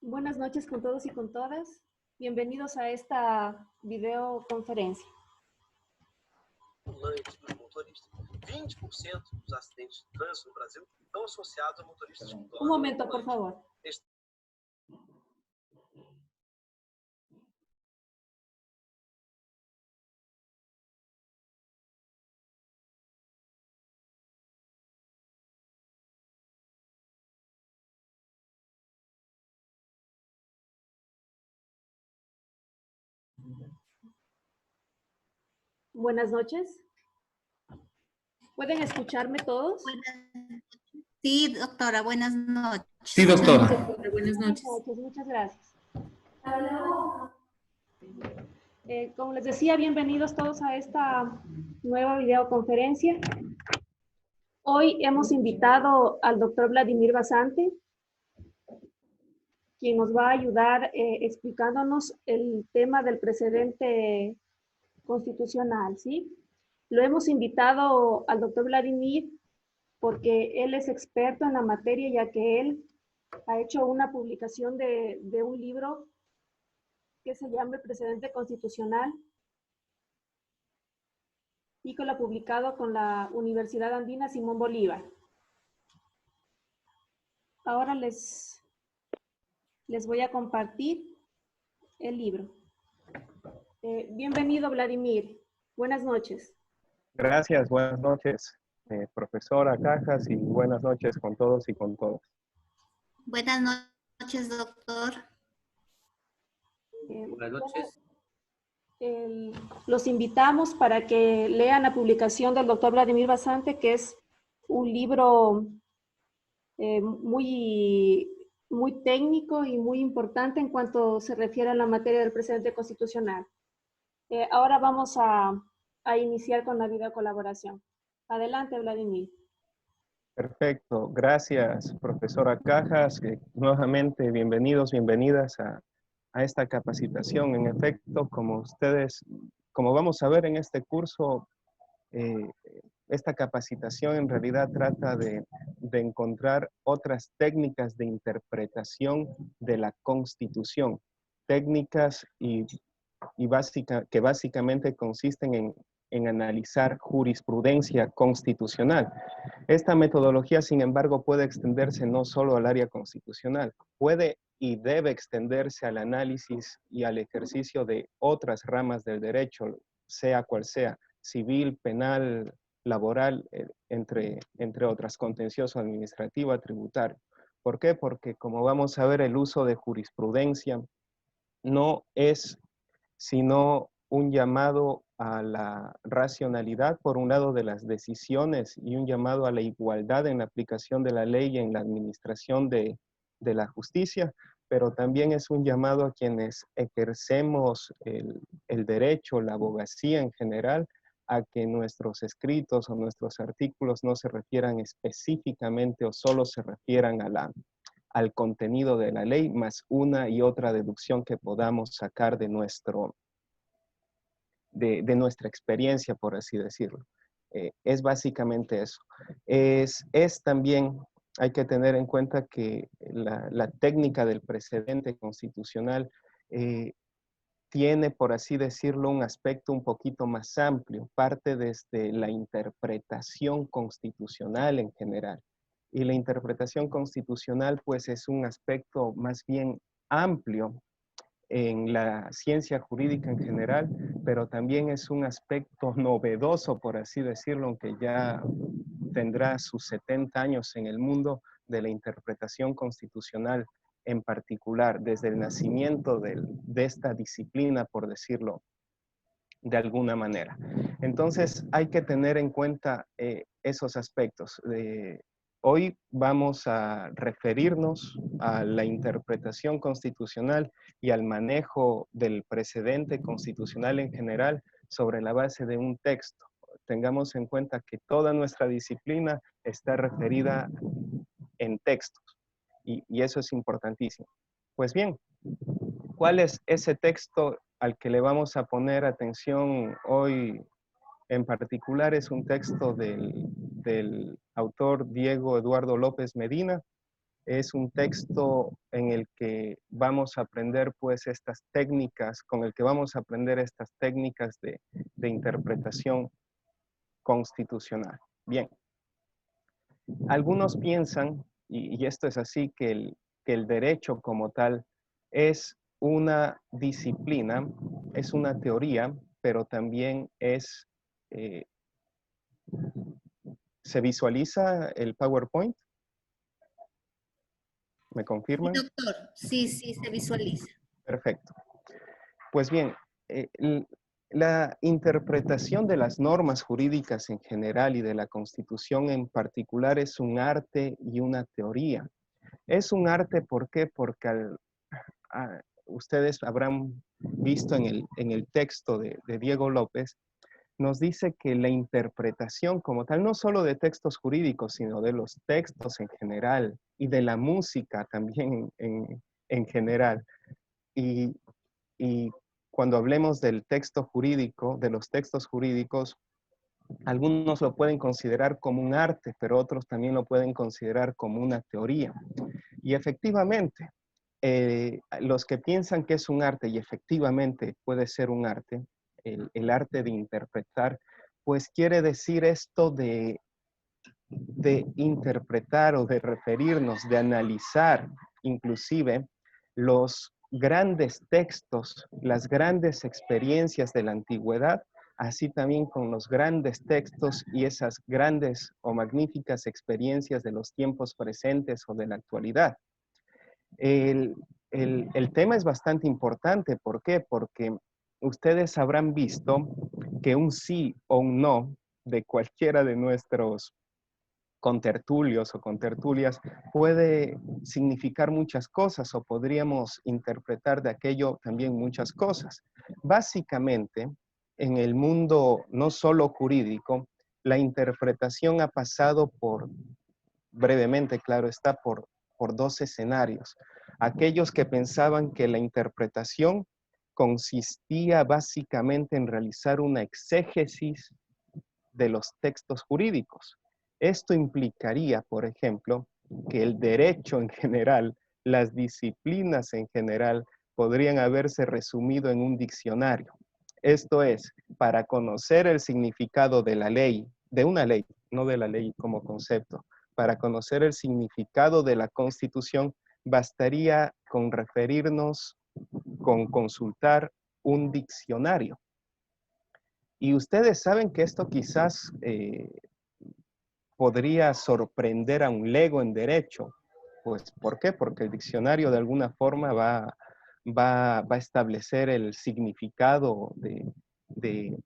Buenas noches con todos y con todas. Bienvenidos a esta videoconferencia. Dos motoristas. 20% dos acidentes de trânsito no Brasil estão associados a motoristas que dormem. Un momento, por favor. Buenas noches. ¿Pueden escucharme todos? Sí, doctora, buenas noches. Sí, doctora. Buenas noches. Muchas gracias. Como les decía, bienvenidos todos a esta nueva videoconferencia. Hoy hemos invitado al doctor Vladimir Basante, quien nos va a ayudar explicándonos el tema del precedente constitucional, ¿sí? Lo hemos invitado al doctor Vladimir porque él es experto en la materia, ya que él ha hecho una publicación de un libro que se llama El Precedente Constitucional y que lo ha publicado con la Universidad Andina Simón Bolívar. Ahora les voy a compartir el libro. Bienvenido, Vladimir. Buenas noches. Gracias, buenas noches, profesora Cajas, y buenas noches con todos y con todas. Buenas noches, doctor. Buenas noches. Los invitamos para que lean la publicación del doctor Vladimir Basante, que es un libro muy técnico y muy importante en cuanto se refiere a la materia del precedente constitucional. Ahora vamos a iniciar con la videocolaboración. Adelante, Vladimir. Perfecto, gracias, profesora Cajas. Nuevamente, bienvenidos, bienvenidas a esta capacitación. En efecto, como vamos a ver en este curso, esta capacitación en realidad trata de encontrar otras técnicas de interpretación de la Constitución. Técnicas que básicamente consisten en analizar jurisprudencia constitucional. Esta metodología, sin embargo, puede extenderse no solo al área constitucional, puede y debe extenderse al análisis y al ejercicio de otras ramas del derecho, sea cual sea, civil, penal, laboral, entre otras, contencioso, administrativa, tributario. ¿Por qué? Porque, como vamos a ver, el uso de jurisprudencia no es sino un llamado a la racionalidad, por un lado, de las decisiones, y un llamado a la igualdad en la aplicación de la ley y en la administración de la justicia, pero también es un llamado a quienes ejercemos el derecho, la abogacía en general, a que nuestros escritos o nuestros artículos no se refieran específicamente o solo se refieran al contenido de la ley, más una y otra deducción que podamos sacar de nuestra experiencia, por así decirlo. Es básicamente eso. Es también, hay que tener en cuenta que la técnica del precedente constitucional tiene, por así decirlo, un aspecto un poquito más amplio, parte desde la interpretación constitucional en general. Y la interpretación constitucional, pues, es un aspecto más bien amplio en la ciencia jurídica en general, pero también es un aspecto novedoso, por así decirlo, aunque ya tendrá sus 70 años en el mundo de la interpretación constitucional en particular, desde el nacimiento de esta disciplina, por decirlo de alguna manera. Entonces, hay que tener en cuenta esos aspectos. Hoy vamos a referirnos a la interpretación constitucional y al manejo del precedente constitucional en general sobre la base de un texto. Tengamos en cuenta que toda nuestra disciplina está referida en textos y eso es importantísimo. Pues bien, ¿cuál es ese texto al que le vamos a poner atención hoy en particular? Es un texto del autor Diego Eduardo López Medina, Es un texto en el que vamos a aprender pues estas técnicas, con el que vamos a aprender estas técnicas de interpretación constitucional. Bien, algunos piensan, y esto es así, que el derecho como tal es una disciplina, es una teoría, pero también es, ¿se visualiza el PowerPoint? ¿Me Sí, confirman? doctor. Sí, sí, se visualiza. Perfecto. Pues bien, la interpretación de las normas jurídicas en general y de la Constitución en particular es un arte y una teoría. Es un arte, ¿por qué? Porque ustedes habrán visto en el texto de Diego López, nos dice que la interpretación como tal, no solo de textos jurídicos, sino de los textos en general y de la música también en general. Y cuando hablemos del texto jurídico, de los textos jurídicos, algunos lo pueden considerar como un arte, pero otros también lo pueden considerar como una teoría. Y efectivamente, los que piensan que es un arte y efectivamente puede ser un arte, el arte de interpretar, pues quiere decir esto de interpretar o de referirnos, de analizar inclusive los grandes textos, las grandes experiencias de la antigüedad, así también con los grandes textos y esas grandes o magníficas experiencias de los tiempos presentes o de la actualidad. El, el tema es bastante importante. ¿Por qué? Porque ustedes habrán visto que un sí o un no de cualquiera de nuestros contertulios o contertulias puede significar muchas cosas o podríamos interpretar de aquello también muchas cosas. Básicamente, en el mundo no solo jurídico, la interpretación ha pasado por, brevemente, claro está, por dos escenarios. Aquellos que pensaban que la interpretación consistía básicamente en realizar una exégesis de los textos jurídicos. Esto implicaría, por ejemplo, que el derecho en general, las disciplinas en general, podrían haberse resumido en un diccionario. Esto es, para conocer el significado de la ley, de una ley, no de la ley como concepto, para conocer el significado de la Constitución, bastaría con referirnos, con consultar un diccionario. Y ustedes saben que esto quizás podría sorprender a un lego en derecho. Pues, ¿por qué? Porque el diccionario de alguna forma va a establecer el significado de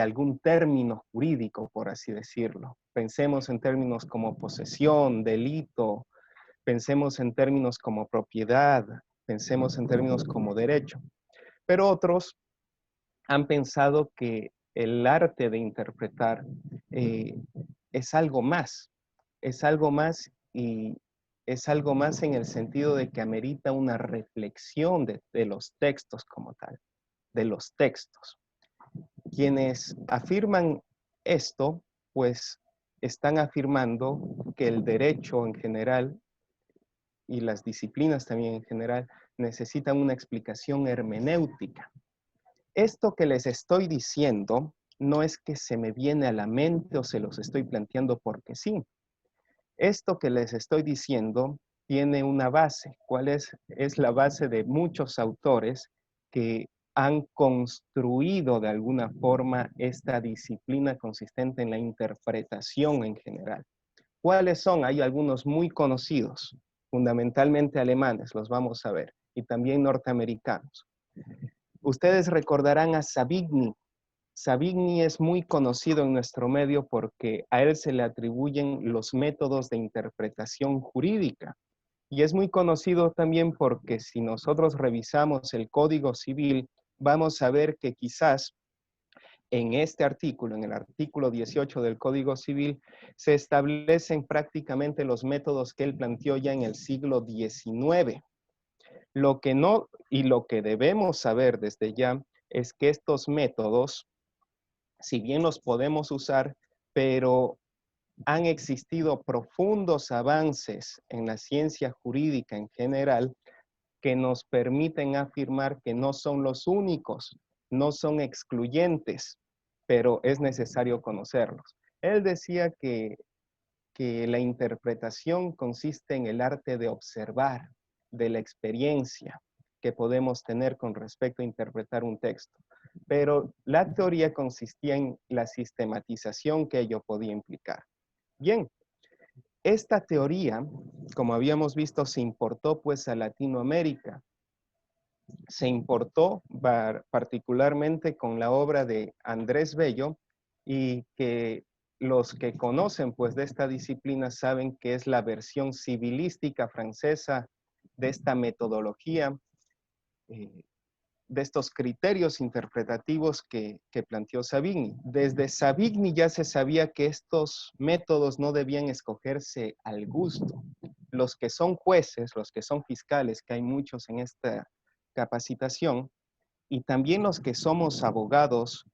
algún término jurídico, por así decirlo. Pensemos en términos como posesión, delito, pensemos en términos como propiedad, pensemos en términos como derecho. Pero otros han pensado que el arte de interpretar es algo más y es algo más en el sentido de que amerita una reflexión de los textos como tal, de los textos. Quienes afirman esto, pues están afirmando que el derecho en general y las disciplinas también en general necesitan una explicación hermenéutica. Esto que les estoy diciendo no es que se me viene a la mente o se los estoy planteando porque sí. Esto que les estoy diciendo tiene una base. ¿Cuál es? Es la base de muchos autores que han construido de alguna forma esta disciplina consistente en la interpretación en general. ¿Cuáles son? Hay algunos muy conocidos, fundamentalmente alemanes, los vamos a ver, y también norteamericanos. Ustedes recordarán a Savigny. Savigny es muy conocido en nuestro medio porque a él se le atribuyen los métodos de interpretación jurídica. Y es muy conocido también porque si nosotros revisamos el Código Civil, vamos a ver que quizás en este artículo, en el artículo 18 del Código Civil, se establecen prácticamente los métodos que él planteó ya en el siglo XIX. Lo que no y lo que debemos saber desde ya es que estos métodos, si bien los podemos usar, pero han existido profundos avances en la ciencia jurídica en general que nos permiten afirmar que no son los únicos, no son excluyentes, pero es necesario conocerlos. Él decía que la interpretación consiste en el arte de observar, de la experiencia que podemos tener con respecto a interpretar un texto. Pero la teoría consistía en la sistematización que ello podía implicar. Bien, esta teoría, como habíamos visto, se importó pues a Latinoamérica. Se importó particularmente con la obra de Andrés Bello, y que los que conocen pues de esta disciplina saben que es la versión civilística francesa de esta metodología, eh, de estos criterios interpretativos que planteó Savigny. Desde Savigny ya se sabía que estos métodos no debían escogerse al gusto. Los que son jueces, los que son fiscales, que hay muchos en esta capacitación, y también los que somos abogados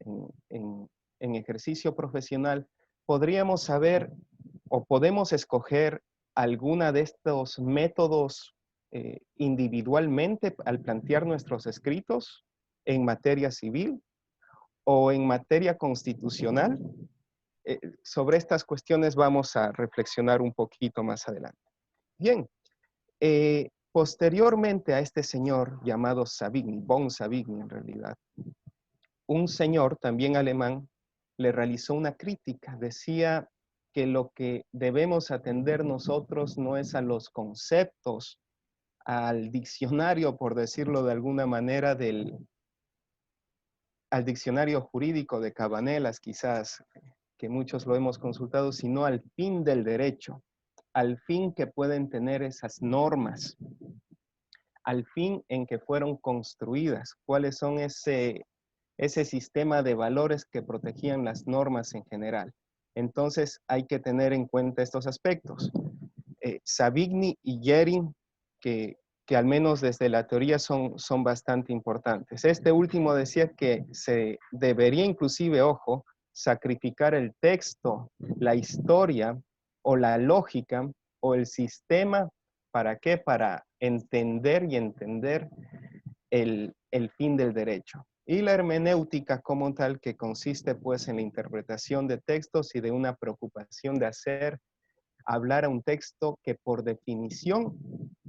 en ejercicio profesional, podríamos saber o podemos escoger alguna de estos métodos individualmente al plantear nuestros escritos en materia civil o en materia constitucional. Sobre estas cuestiones vamos a reflexionar un poquito más adelante. Bien, posteriormente a este señor llamado Savigny, von Savigny en realidad, un señor también alemán le realizó una crítica. Decía que lo que debemos atender nosotros no es a los conceptos, al diccionario, por decirlo de alguna manera, al diccionario jurídico de Cabanelas, quizás, que muchos lo hemos consultado, sino al fin del derecho, al fin que pueden tener esas normas, al fin en que fueron construidas, cuáles son ese sistema de valores que protegían las normas en general. Entonces hay que tener en cuenta estos aspectos. Savigny y Jering, que al menos desde la teoría son bastante importantes. Este último decía que se debería inclusive, ojo, sacrificar el texto, la historia o la lógica o el sistema. ¿Para qué? Para entender y entender el fin del derecho. Y la hermenéutica como tal, que consiste pues en la interpretación de textos y de una preocupación de hacer hablar a un texto que por definición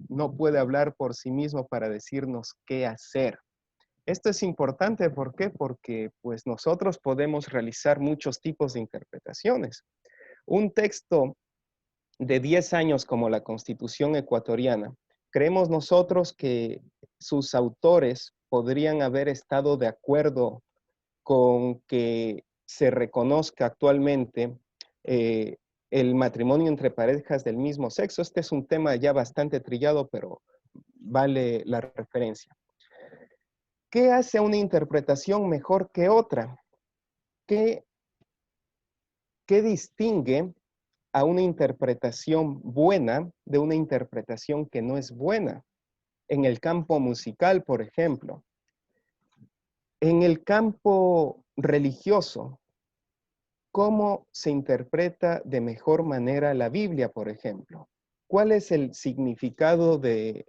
no puede hablar por sí mismo para decirnos qué hacer. Esto es importante, ¿por qué? Porque pues nosotros podemos realizar muchos tipos de interpretaciones. Un texto de 10 años como la Constitución ecuatoriana, creemos nosotros que sus autores podrían haber estado de acuerdo con que se reconozca actualmente el matrimonio entre parejas del mismo sexo. Este es un tema ya bastante trillado, pero vale la referencia. ¿Qué hace una interpretación mejor que otra? ¿Qué distingue a una interpretación buena de una interpretación que no es buena? En el campo musical, por ejemplo. En el campo religioso, ¿cómo se interpreta de mejor manera la Biblia, por ejemplo? ¿Cuál es el significado de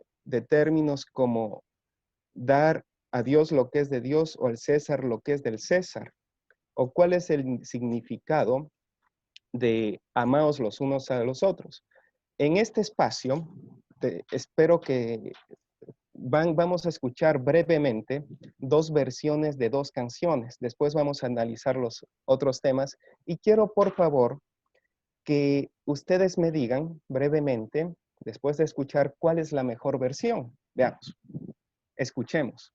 términos como dar a Dios lo que es de Dios o al César lo que es del César? ¿O cuál es el significado de amaos los unos a los otros? En este espacio, espero que vamos a escuchar brevemente dos versiones de dos canciones. Después vamos a analizar los otros temas. Y quiero, por favor, que ustedes me digan brevemente, después de escuchar, cuál es la mejor versión. Veamos. Escuchemos.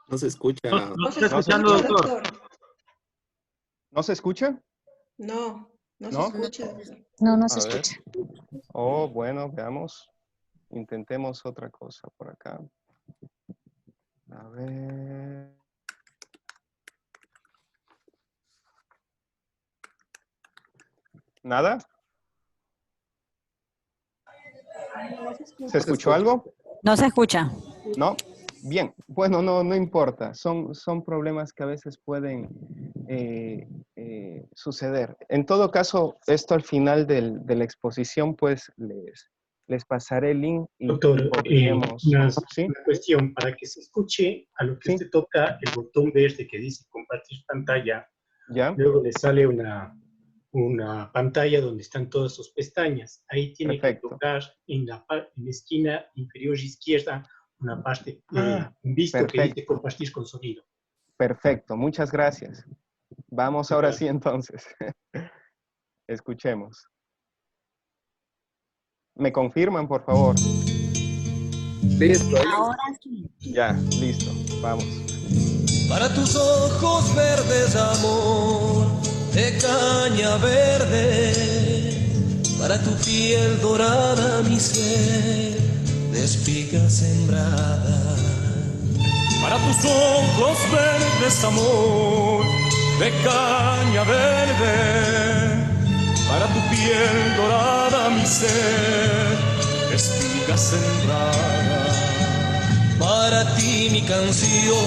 No se escucha. No se está No se escuchando, escucha. doctor. ¿No se escucha? No, no se ¿No? escucha, doctor. No, no se A ver. escucha. Oh, bueno, veamos. Intentemos otra cosa por acá. A ver. ¿Nada? No se escucha. ¿Se escuchó algo? No se escucha. ¿No? Bien. Bueno, no importa. Son problemas que a veces pueden suceder. En todo caso, esto al final de la exposición, pues les pasaré el link y Doctor, podríamos... ¿Sí? una cuestión, para que se escuche, a lo que Sí. usted toca el botón verde que dice compartir pantalla, ¿Ya? luego le sale una pantalla donde están todas sus pestañas. Ahí tiene Perfecto. que tocar en la esquina inferior izquierda una parte, Ah, un visto que dice perfecto. compartir con sonido. Perfecto. Muchas gracias. Vamos ahora sí entonces. Escuchemos. ¿Me confirman, por favor? Listo, ahí. Ahora sí. Ya, listo. Vamos. Para tus ojos verdes, amor, de caña verde, para tu piel dorada, mi ser, de espiga sembrada. Para tus ojos verdes, amor, de caña verde, para tu piel dorada, mi ser, de espiga sembrada. Para ti mi canción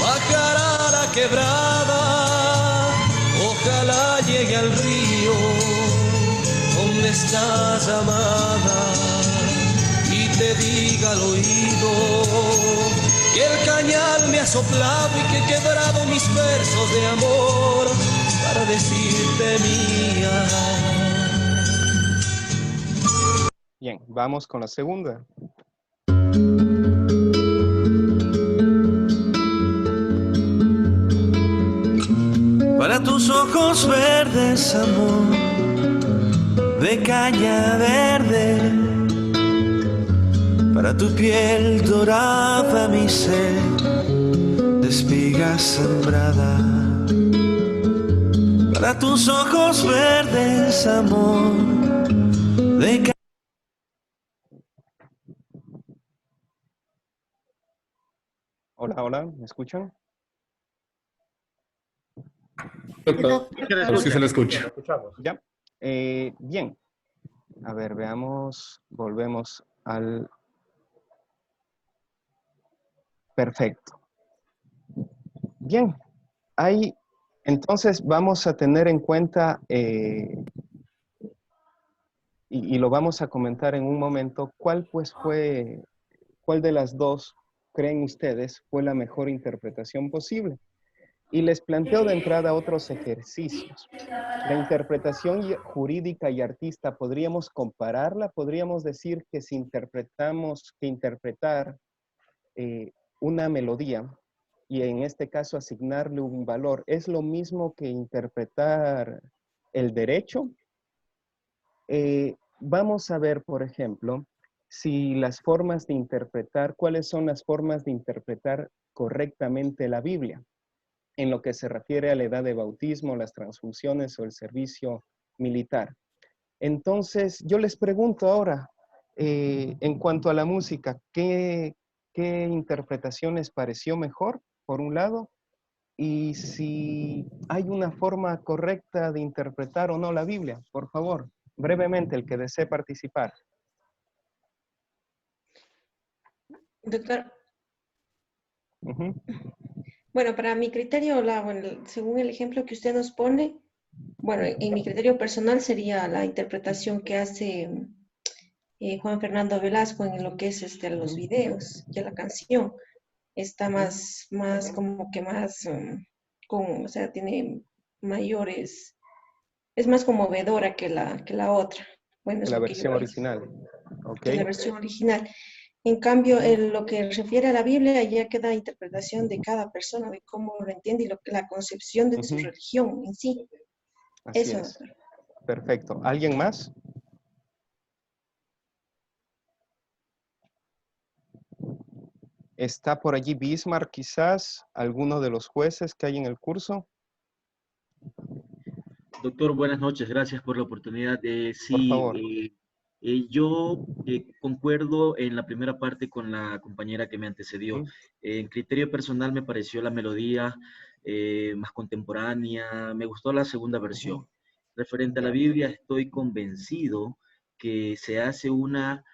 bajará la quebrada, ojalá llegue al río donde estás amada y te diga al oído que el cañal me ha soplado y que he quebrado mis versos de amor para decirte mía. Bien, vamos con la segunda. Para tus ojos verdes, amor, de caña verde, para tu piel dorada, mi ser, de espiga sembrada. Para tus ojos verdes, amor, de caña. Hola, hola, ¿me escuchan? Doctor, sí se le escucha. Escuchamos. Ya. Bien. A ver, veamos. Volvemos al... Perfecto. Bien. Ahí, entonces vamos a tener en cuenta, y lo vamos a comentar en un momento, cuál de las dos creen ustedes fue la mejor interpretación posible. Y les planteo de entrada otros ejercicios. La interpretación jurídica y artista, ¿podríamos compararla? ¿Podríamos decir que si interpretar una melodía y en este caso asignarle un valor, es lo mismo que interpretar el derecho? Vamos a ver, por ejemplo, si las formas de interpretar, ¿cuáles son las formas de interpretar correctamente la Biblia? En lo que se refiere a la edad de bautismo, las transfusiones o el servicio militar. Entonces, yo les pregunto ahora, en cuanto a la música, ¿qué interpretación les pareció mejor, por un lado? Y si hay una forma correcta de interpretar o no la Biblia, por favor, brevemente, el que desee participar. Doctor, Ujú. bueno, para mi criterio, según el ejemplo que usted nos pone, bueno, en mi criterio personal sería la interpretación que hace Juan Fernando Velasco en lo que es los videos, ya la canción está más como que más, o sea, tiene mayores, es más conmovedora que la otra. Bueno, es La lo que yo versión veo, original. Ok. que la versión original. En cambio, en lo que refiere a la Biblia, ya queda interpretación de cada persona, de cómo lo entiende y la concepción de su Ujú. religión en sí. Así Eso, es. doctor. Perfecto. ¿Alguien más? ¿Está por allí Bismarck quizás? ¿Alguno de los jueces que hay en el curso? Doctor, buenas noches, gracias por la oportunidad. Por favor. Yo concuerdo en la primera parte con la compañera que me antecedió. En criterio personal me pareció la melodía más contemporánea, me gustó la segunda versión. Referente a la Biblia, estoy convencido que se hace una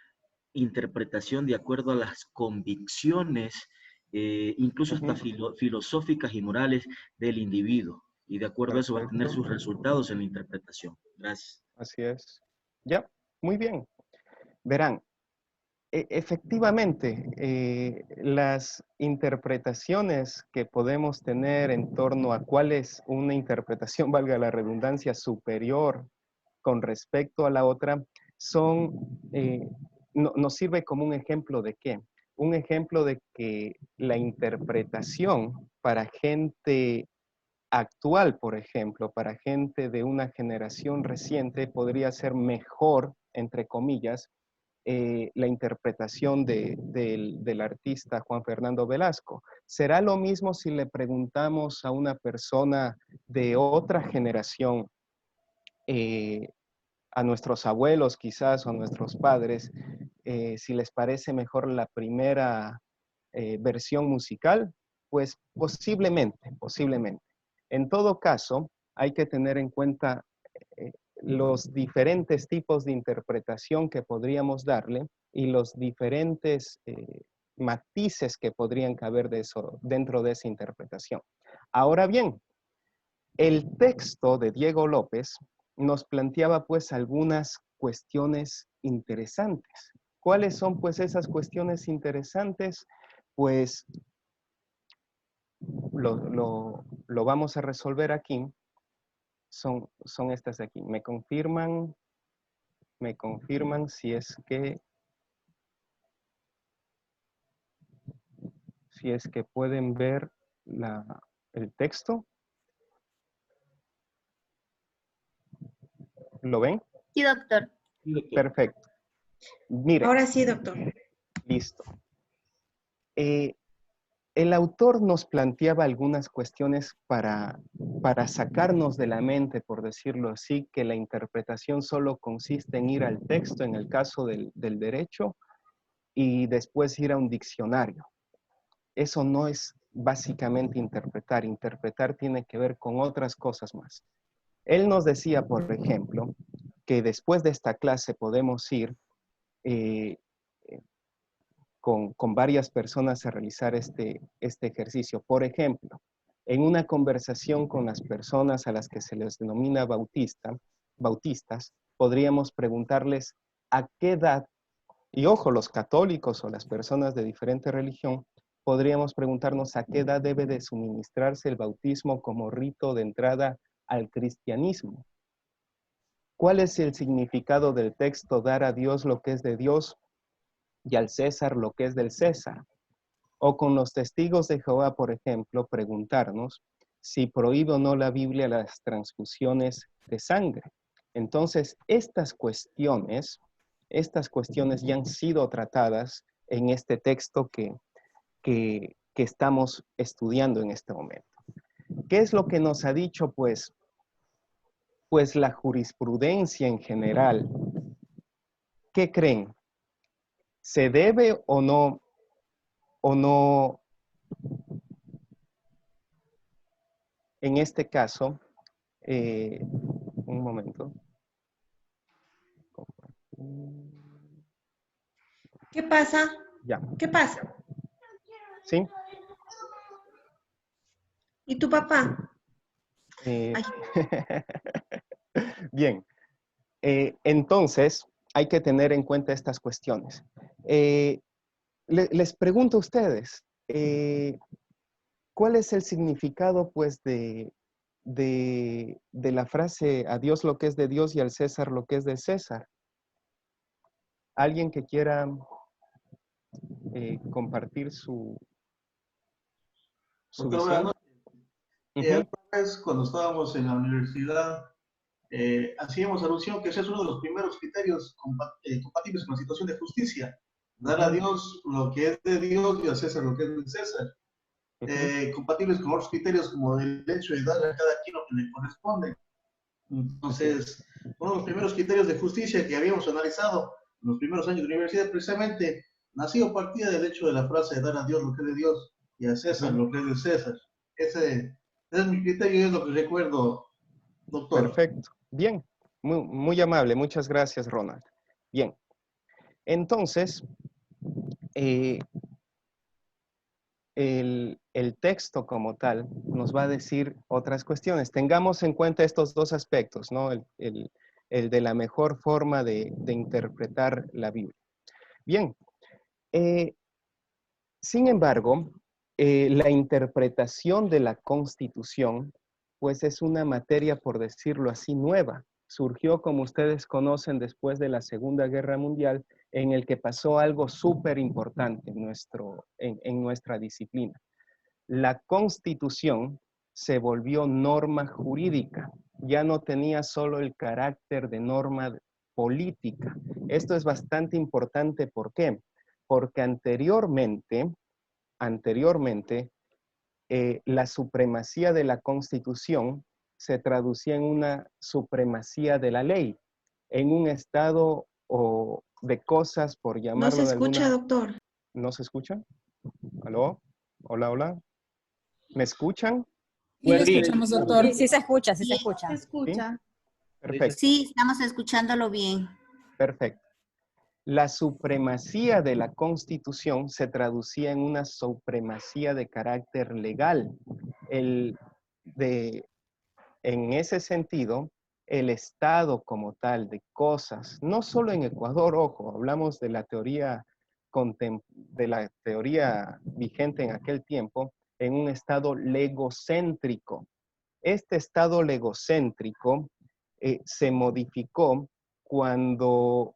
interpretación de acuerdo a las convicciones, incluso hasta filosóficas y morales del individuo. Y de acuerdo a eso va a tener sus resultados en la interpretación. Gracias. Así es. Ya, muy bien. Verán, efectivamente, las interpretaciones que podemos tener en torno a cuál es una interpretación, valga la redundancia, superior con respecto a la otra, nos sirve como un ejemplo de qué. Un ejemplo de que la interpretación para gente actual, por ejemplo, para gente de una generación reciente, podría ser mejor, entre comillas, la interpretación del artista Juan Fernando Velasco. ¿Será lo mismo si le preguntamos a una persona de otra generación, a nuestros abuelos quizás o a nuestros padres, si les parece mejor la primera versión musical? Pues posiblemente. En todo caso, hay que tener en cuenta los diferentes tipos de interpretación que podríamos darle y los diferentes matices que podrían caber dentro de esa interpretación. Ahora bien, el texto de Diego López nos planteaba pues algunas cuestiones interesantes. ¿Cuáles son pues esas cuestiones interesantes? Pues lo vamos a resolver aquí. Son estas de aquí. Me confirman si es que pueden ver el texto. ¿Lo ven? Sí, doctor. Perfecto. Mire. Ahora sí, doctor. Listo. El autor nos planteaba algunas cuestiones para sacarnos de la mente, por decirlo así, que la interpretación solo consiste en ir al texto, en el caso del derecho, y después ir a un diccionario. Eso no es básicamente interpretar. Interpretar tiene que ver con otras cosas más. Él nos decía, por ejemplo, que después de esta clase podemos ir con varias personas a realizar este ejercicio. Por ejemplo, en una conversación con las personas a las que se les denomina bautistas, podríamos preguntarles a qué edad, y ojo, los católicos o las personas de diferente religión, podríamos preguntarnos a qué edad debe de suministrarse el bautismo como rito de entrada al cristianismo. ¿Cuál es el significado del texto dar a Dios lo que es de Dios y al César lo que es del César? O con los testigos de Jehová, por ejemplo, preguntarnos si prohíbe o no la Biblia las transfusiones de sangre. Entonces, estas cuestiones ya han sido tratadas en este texto que estamos estudiando en este momento. ¿Qué es lo que nos ha dicho, pues la jurisprudencia en general? ¿Qué creen? ¿Se debe o no en este caso? Un momento. ¿Qué pasa? Ya. ¿Qué pasa? ¿Sí? ¿Y tu papá? Bien. Entonces, hay que tener en cuenta estas cuestiones. Les pregunto a ustedes, ¿cuál es el significado, pues, de la frase a Dios lo que es de Dios y al César lo que es de César? ¿Alguien que quiera compartir su visión? Cuando estábamos en la universidad, hacíamos alusión que ese es uno de los primeros criterios compatibles con la situación de justicia. Dar a Dios lo que es de Dios y a César lo que es de César. Compatibles con otros criterios como el hecho de dar a cada quien lo que le corresponde. Entonces, uno de los primeros criterios de justicia que habíamos analizado en los primeros años de universidad precisamente nació partida del hecho de la frase de dar a Dios lo que es de Dios y a César lo que es de César. Ese es mi criterio y es lo que recuerdo, doctor. Perfecto. Bien. Muy amable. Muchas gracias, Ronald. Bien. Entonces, el texto como tal nos va a decir otras cuestiones. Tengamos en cuenta estos dos aspectos, ¿no? El de la mejor forma de interpretar la Biblia. Bien. Sin embargo, la interpretación de la Constitución, pues es una materia, por decirlo así, nueva. Surgió, como ustedes conocen, después de la Segunda Guerra Mundial, en el que pasó algo súper importante en nuestra disciplina. La Constitución se volvió norma jurídica, ya no tenía solo el carácter de norma política. Esto es bastante importante, ¿por qué? Porque anteriormente, la supremacía de la Constitución se traducía en una supremacía de la ley, en un estado de cosas, por llamarlo de alguna... No se escucha, doctor. ¿No se escucha? ¿Aló? Hola, hola. ¿Me escuchan? Sí, lo escuchamos, doctor. Sí, sí se escucha, sí se escucha. Se escucha. ¿Sí? Perfecto. Sí, estamos escuchándolo bien. Perfecto. La supremacía de la Constitución se traducía en una supremacía de carácter legal. En ese sentido, el Estado como tal de cosas, no solo en Ecuador, ojo, hablamos de la teoría vigente en aquel tiempo, en un Estado legocéntrico. Este Estado legocéntrico se modificó cuando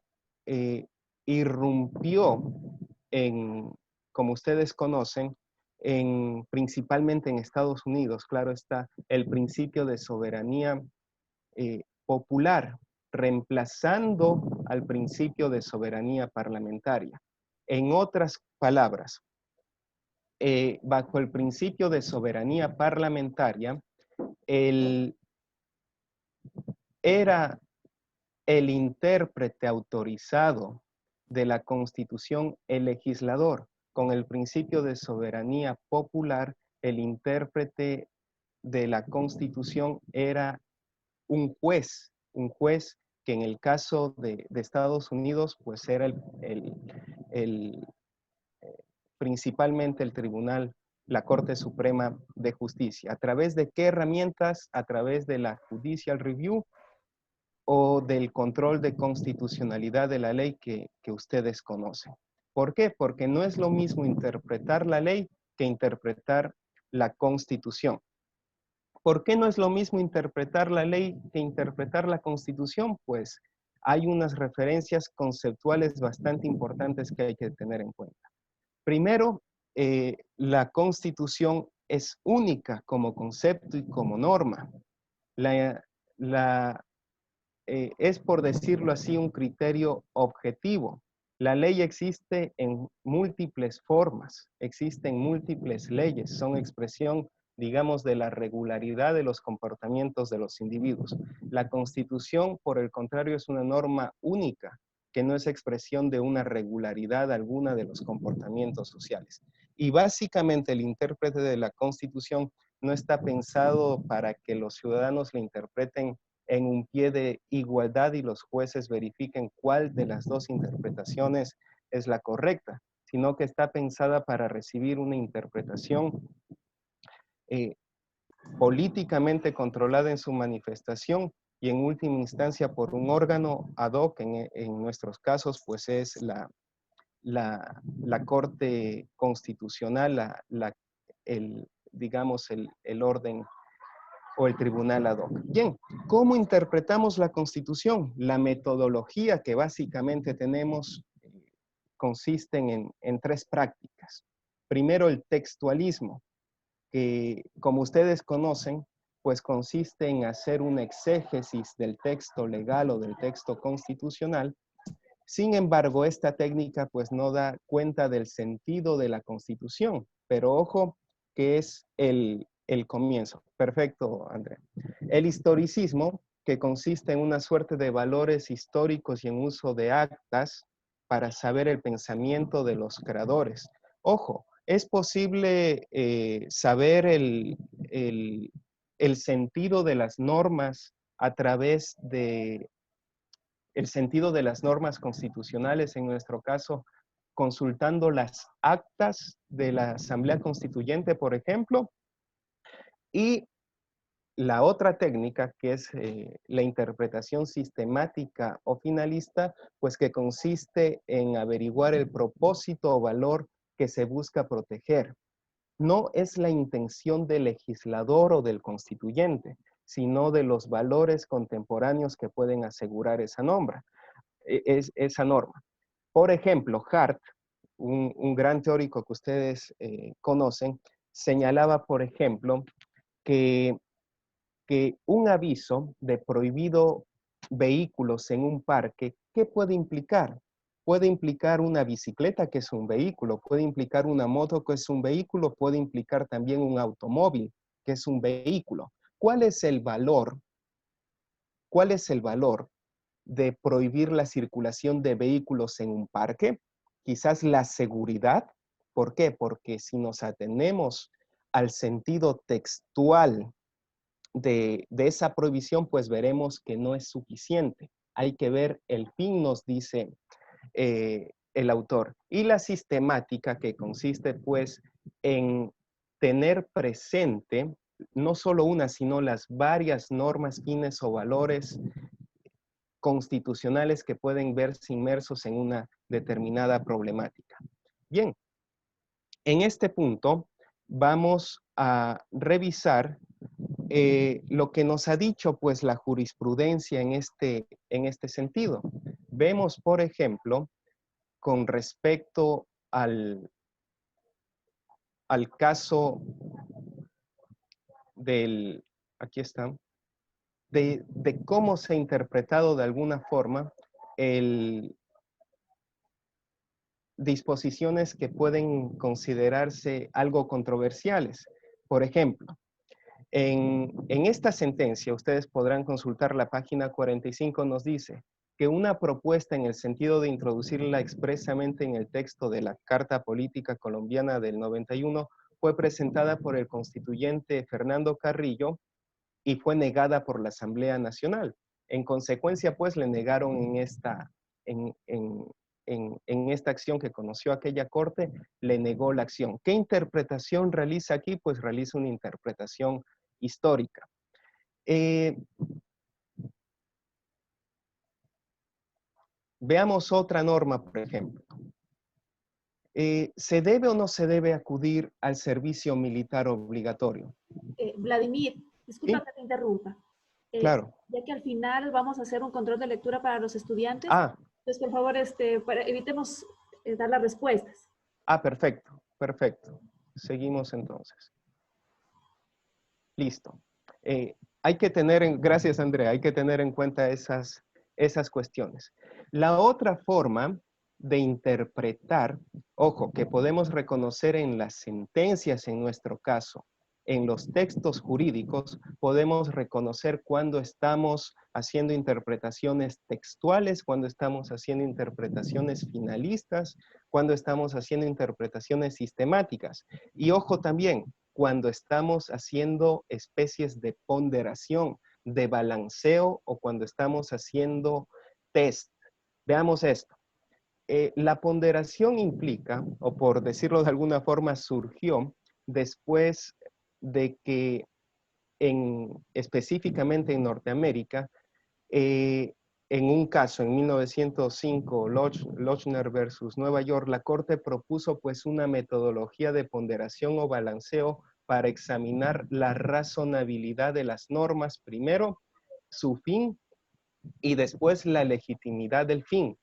irrumpió como ustedes conocen, principalmente en Estados Unidos, claro está, el principio de soberanía popular, reemplazando al principio de soberanía parlamentaria. En otras palabras, bajo el principio de soberanía parlamentaria, era el intérprete autorizado de la Constitución el legislador. Con el principio de soberanía popular, el intérprete de la Constitución era un juez que en el caso de Estados Unidos, pues era principalmente el tribunal, la Corte Suprema de Justicia. ¿A través de qué herramientas? A través de la Judicial Review o del control de constitucionalidad de la ley que ustedes conocen. ¿Por qué? Porque no es lo mismo interpretar la ley que interpretar la Constitución. ¿Por qué no es lo mismo interpretar la ley que interpretar la Constitución? Pues hay unas referencias conceptuales bastante importantes que hay que tener en cuenta. Primero, la Constitución es única como concepto y como norma. Es, por decirlo así, un criterio objetivo. La ley existe en múltiples formas, existen múltiples leyes, son expresión, digamos, de la regularidad de los comportamientos de los individuos. La Constitución, por el contrario, es una norma única, que no es expresión de una regularidad alguna de los comportamientos sociales. Y básicamente el intérprete de la Constitución no está pensado para que los ciudadanos la interpreten en un pie de igualdad y los jueces verifiquen cuál de las dos interpretaciones es la correcta, sino que está pensada para recibir una interpretación políticamente controlada en su manifestación y en última instancia por un órgano ad hoc, en nuestros casos pues es la Corte Constitucional, digamos el orden o el tribunal ad hoc. Bien, ¿cómo interpretamos la Constitución? La metodología que básicamente tenemos consiste en tres prácticas. Primero, el textualismo, que como ustedes conocen, pues consiste en hacer una exégesis del texto legal o del texto constitucional. Sin embargo, esta técnica pues no da cuenta del sentido de la Constitución, pero ojo que es el comienzo. Perfecto, Andrea. El historicismo que consiste en una suerte de valores históricos y en uso de actas para saber el pensamiento de los creadores. Ojo, es posible saber el sentido de las normas a través de el sentido de las normas constitucionales, en nuestro caso, consultando las actas de la Asamblea Constituyente, por ejemplo, y la otra técnica, que es la interpretación sistemática o finalista, pues que consiste en averiguar el propósito o valor que se busca proteger. No es la intención del legislador o del constituyente, sino de los valores contemporáneos que pueden asegurar esa norma. Por ejemplo, Hart, un gran teórico que ustedes conocen, señalaba, por ejemplo, que un aviso de prohibido vehículos en un parque, ¿qué puede implicar? Puede implicar una bicicleta, que es un vehículo, puede implicar una moto, que es un vehículo, puede implicar también un automóvil, que es un vehículo. ¿Cuál es el valor? ¿Cuál es el valor de prohibir la circulación de vehículos en un parque? Quizás la seguridad. ¿Por qué? Porque si nos atenemos al sentido textual de esa prohibición, pues veremos que no es suficiente. Hay que ver el fin, nos dice el autor. Y la sistemática, que consiste pues en tener presente no solo una, sino las varias normas, fines o valores constitucionales que pueden verse inmersos en una determinada problemática. Bien, en este punto vamos a revisar lo que nos ha dicho pues la jurisprudencia en este sentido. Vemos, por ejemplo, con respecto al caso del, aquí está, de cómo se ha interpretado de alguna forma disposiciones que pueden considerarse algo controversiales. Por ejemplo, en esta sentencia, ustedes podrán consultar la página 45, nos dice que una propuesta en el sentido de introducirla expresamente en el texto de la Carta Política Colombiana del 91 fue presentada por el constituyente Fernando Carrillo y fue negada por la Asamblea Nacional. En consecuencia, pues, le negaron en esta acción que conoció aquella corte, le negó la acción. ¿Qué interpretación realiza aquí? Pues realiza una interpretación histórica. Veamos otra norma, por ejemplo. ¿Se debe o no se debe acudir al servicio militar obligatorio? Vladimir, disculpa ¿Sí? que te interrumpa. Claro. Ya que al final vamos a hacer un control de lectura para los estudiantes, entonces por favor evitemos dar las respuestas. Perfecto, perfecto. Seguimos entonces. Listo. Hay que tener, gracias Andrea, hay que tener en cuenta esas cuestiones. La otra forma de interpretar, ojo, que podemos reconocer en las sentencias en nuestro caso, en los textos jurídicos, podemos reconocer cuando estamos haciendo interpretaciones textuales, cuando estamos haciendo interpretaciones finalistas, cuando estamos haciendo interpretaciones sistemáticas. Y ojo también, cuando estamos haciendo especies de ponderación, de balanceo o cuando estamos haciendo test. Veamos esto. La ponderación implica, o por decirlo de alguna forma, surgió después de que específicamente en Norteamérica, en un caso en 1905, Lochner versus Nueva York, la Corte propuso pues una metodología de ponderación o balanceo para examinar la razonabilidad de las normas, primero su fin y después la legitimidad del fin,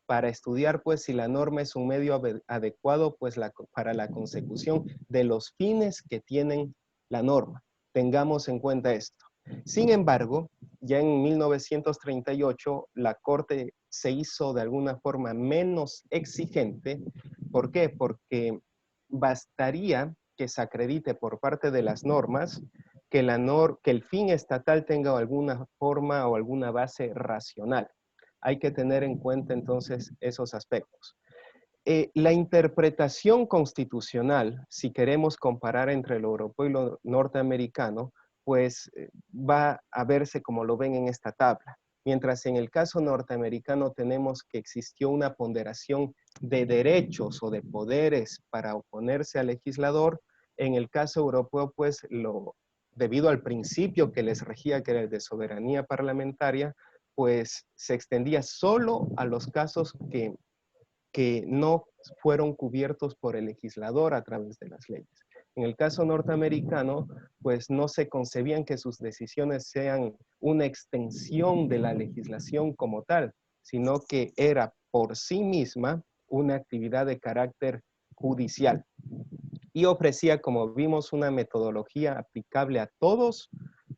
para estudiar pues si la norma es un medio adecuado pues para la consecución de los fines que tienen la norma. Tengamos en cuenta esto. Sin embargo, ya en 1938 la Corte se hizo de alguna forma menos exigente. ¿Por qué? Porque bastaría que se acredite por parte de las normas que el fin estatal tenga alguna forma o alguna base racional. Hay que tener en cuenta entonces esos aspectos. La interpretación constitucional, si queremos comparar entre lo europeo y lo norteamericano, pues va a verse como lo ven en esta tabla. Mientras en el caso norteamericano tenemos que existió una ponderación de derechos o de poderes para oponerse al legislador, en el caso europeo, pues debido al principio que les regía, que era el de soberanía parlamentaria, pues se extendía solo a los casos que no fueron cubiertos por el legislador a través de las leyes. En el caso norteamericano, pues no se concebían que sus decisiones sean una extensión de la legislación como tal, sino que era por sí misma una actividad de carácter judicial. Y ofrecía, como vimos, una metodología aplicable a todos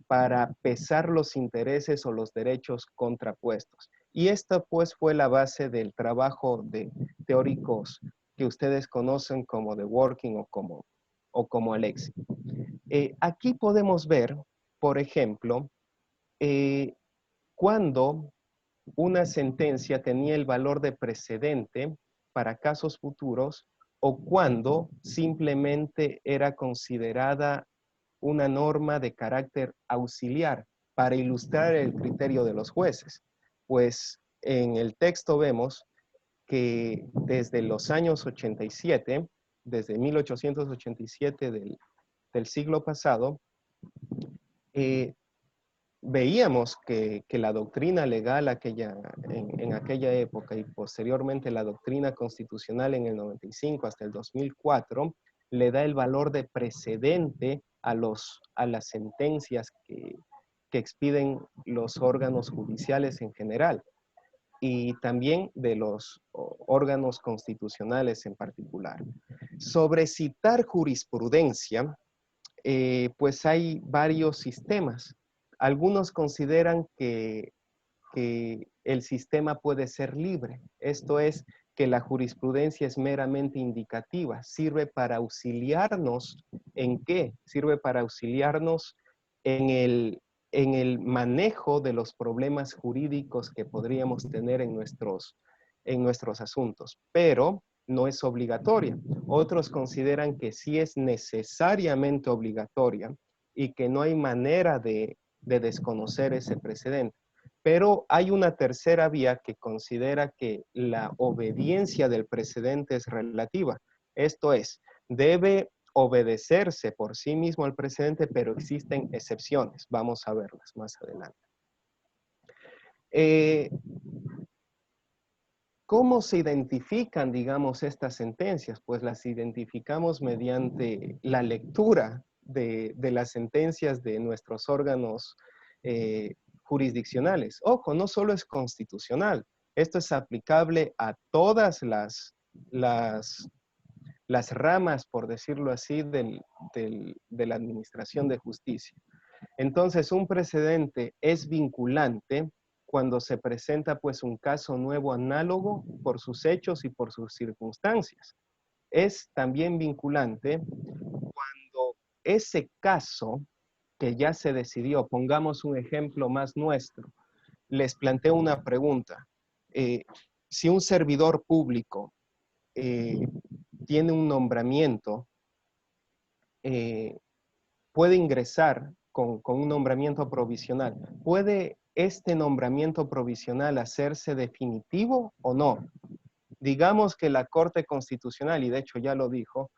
para pesar los intereses o los derechos contrapuestos. Y esta pues fue la base del trabajo de teóricos que ustedes conocen como The Working o como Alexis. Aquí podemos ver, por ejemplo, cuando una sentencia tenía el valor de precedente para casos futuros o cuando simplemente era considerada una norma de carácter auxiliar para ilustrar el criterio de los jueces. Pues en el texto vemos que desde los años 87, desde 1887 del siglo pasado, veíamos que la doctrina legal en aquella época y posteriormente la doctrina constitucional en el 95 hasta el 2004 le da el valor de precedente a las sentencias que expiden los órganos judiciales en general y también de los órganos constitucionales en particular. Sobre citar jurisprudencia, pues hay varios sistemas. Algunos consideran que el sistema puede ser libre. Esto es, que la jurisprudencia es meramente indicativa. Sirve para auxiliarnos ¿en qué? Sirve para auxiliarnos en el manejo de los problemas jurídicos que podríamos tener en nuestros asuntos. Pero no es obligatoria. Otros consideran que sí es necesariamente obligatoria y que no hay manera de desconocer ese precedente. Pero hay una tercera vía que considera que la obediencia del precedente es relativa. Esto es, debe obedecerse por sí mismo al precedente, pero existen excepciones. Vamos a verlas más adelante. ¿Cómo se identifican, digamos, estas sentencias? Pues las identificamos mediante la lectura de las sentencias de nuestros órganos jurisdiccionales. Ojo, no solo es constitucional, esto es aplicable a todas las ramas, por decirlo así, de la administración de justicia. Entonces, un precedente es vinculante cuando se presenta pues un caso nuevo análogo por sus hechos y por sus circunstancias. Es también vinculante cuando ese caso que ya se decidió, pongamos un ejemplo más nuestro, les planteo una pregunta. Si un servidor público tiene un nombramiento, puede ingresar con un nombramiento provisional. ¿Puede este nombramiento provisional hacerse definitivo o no? Digamos que la Corte Constitucional, y de hecho ya lo dijo,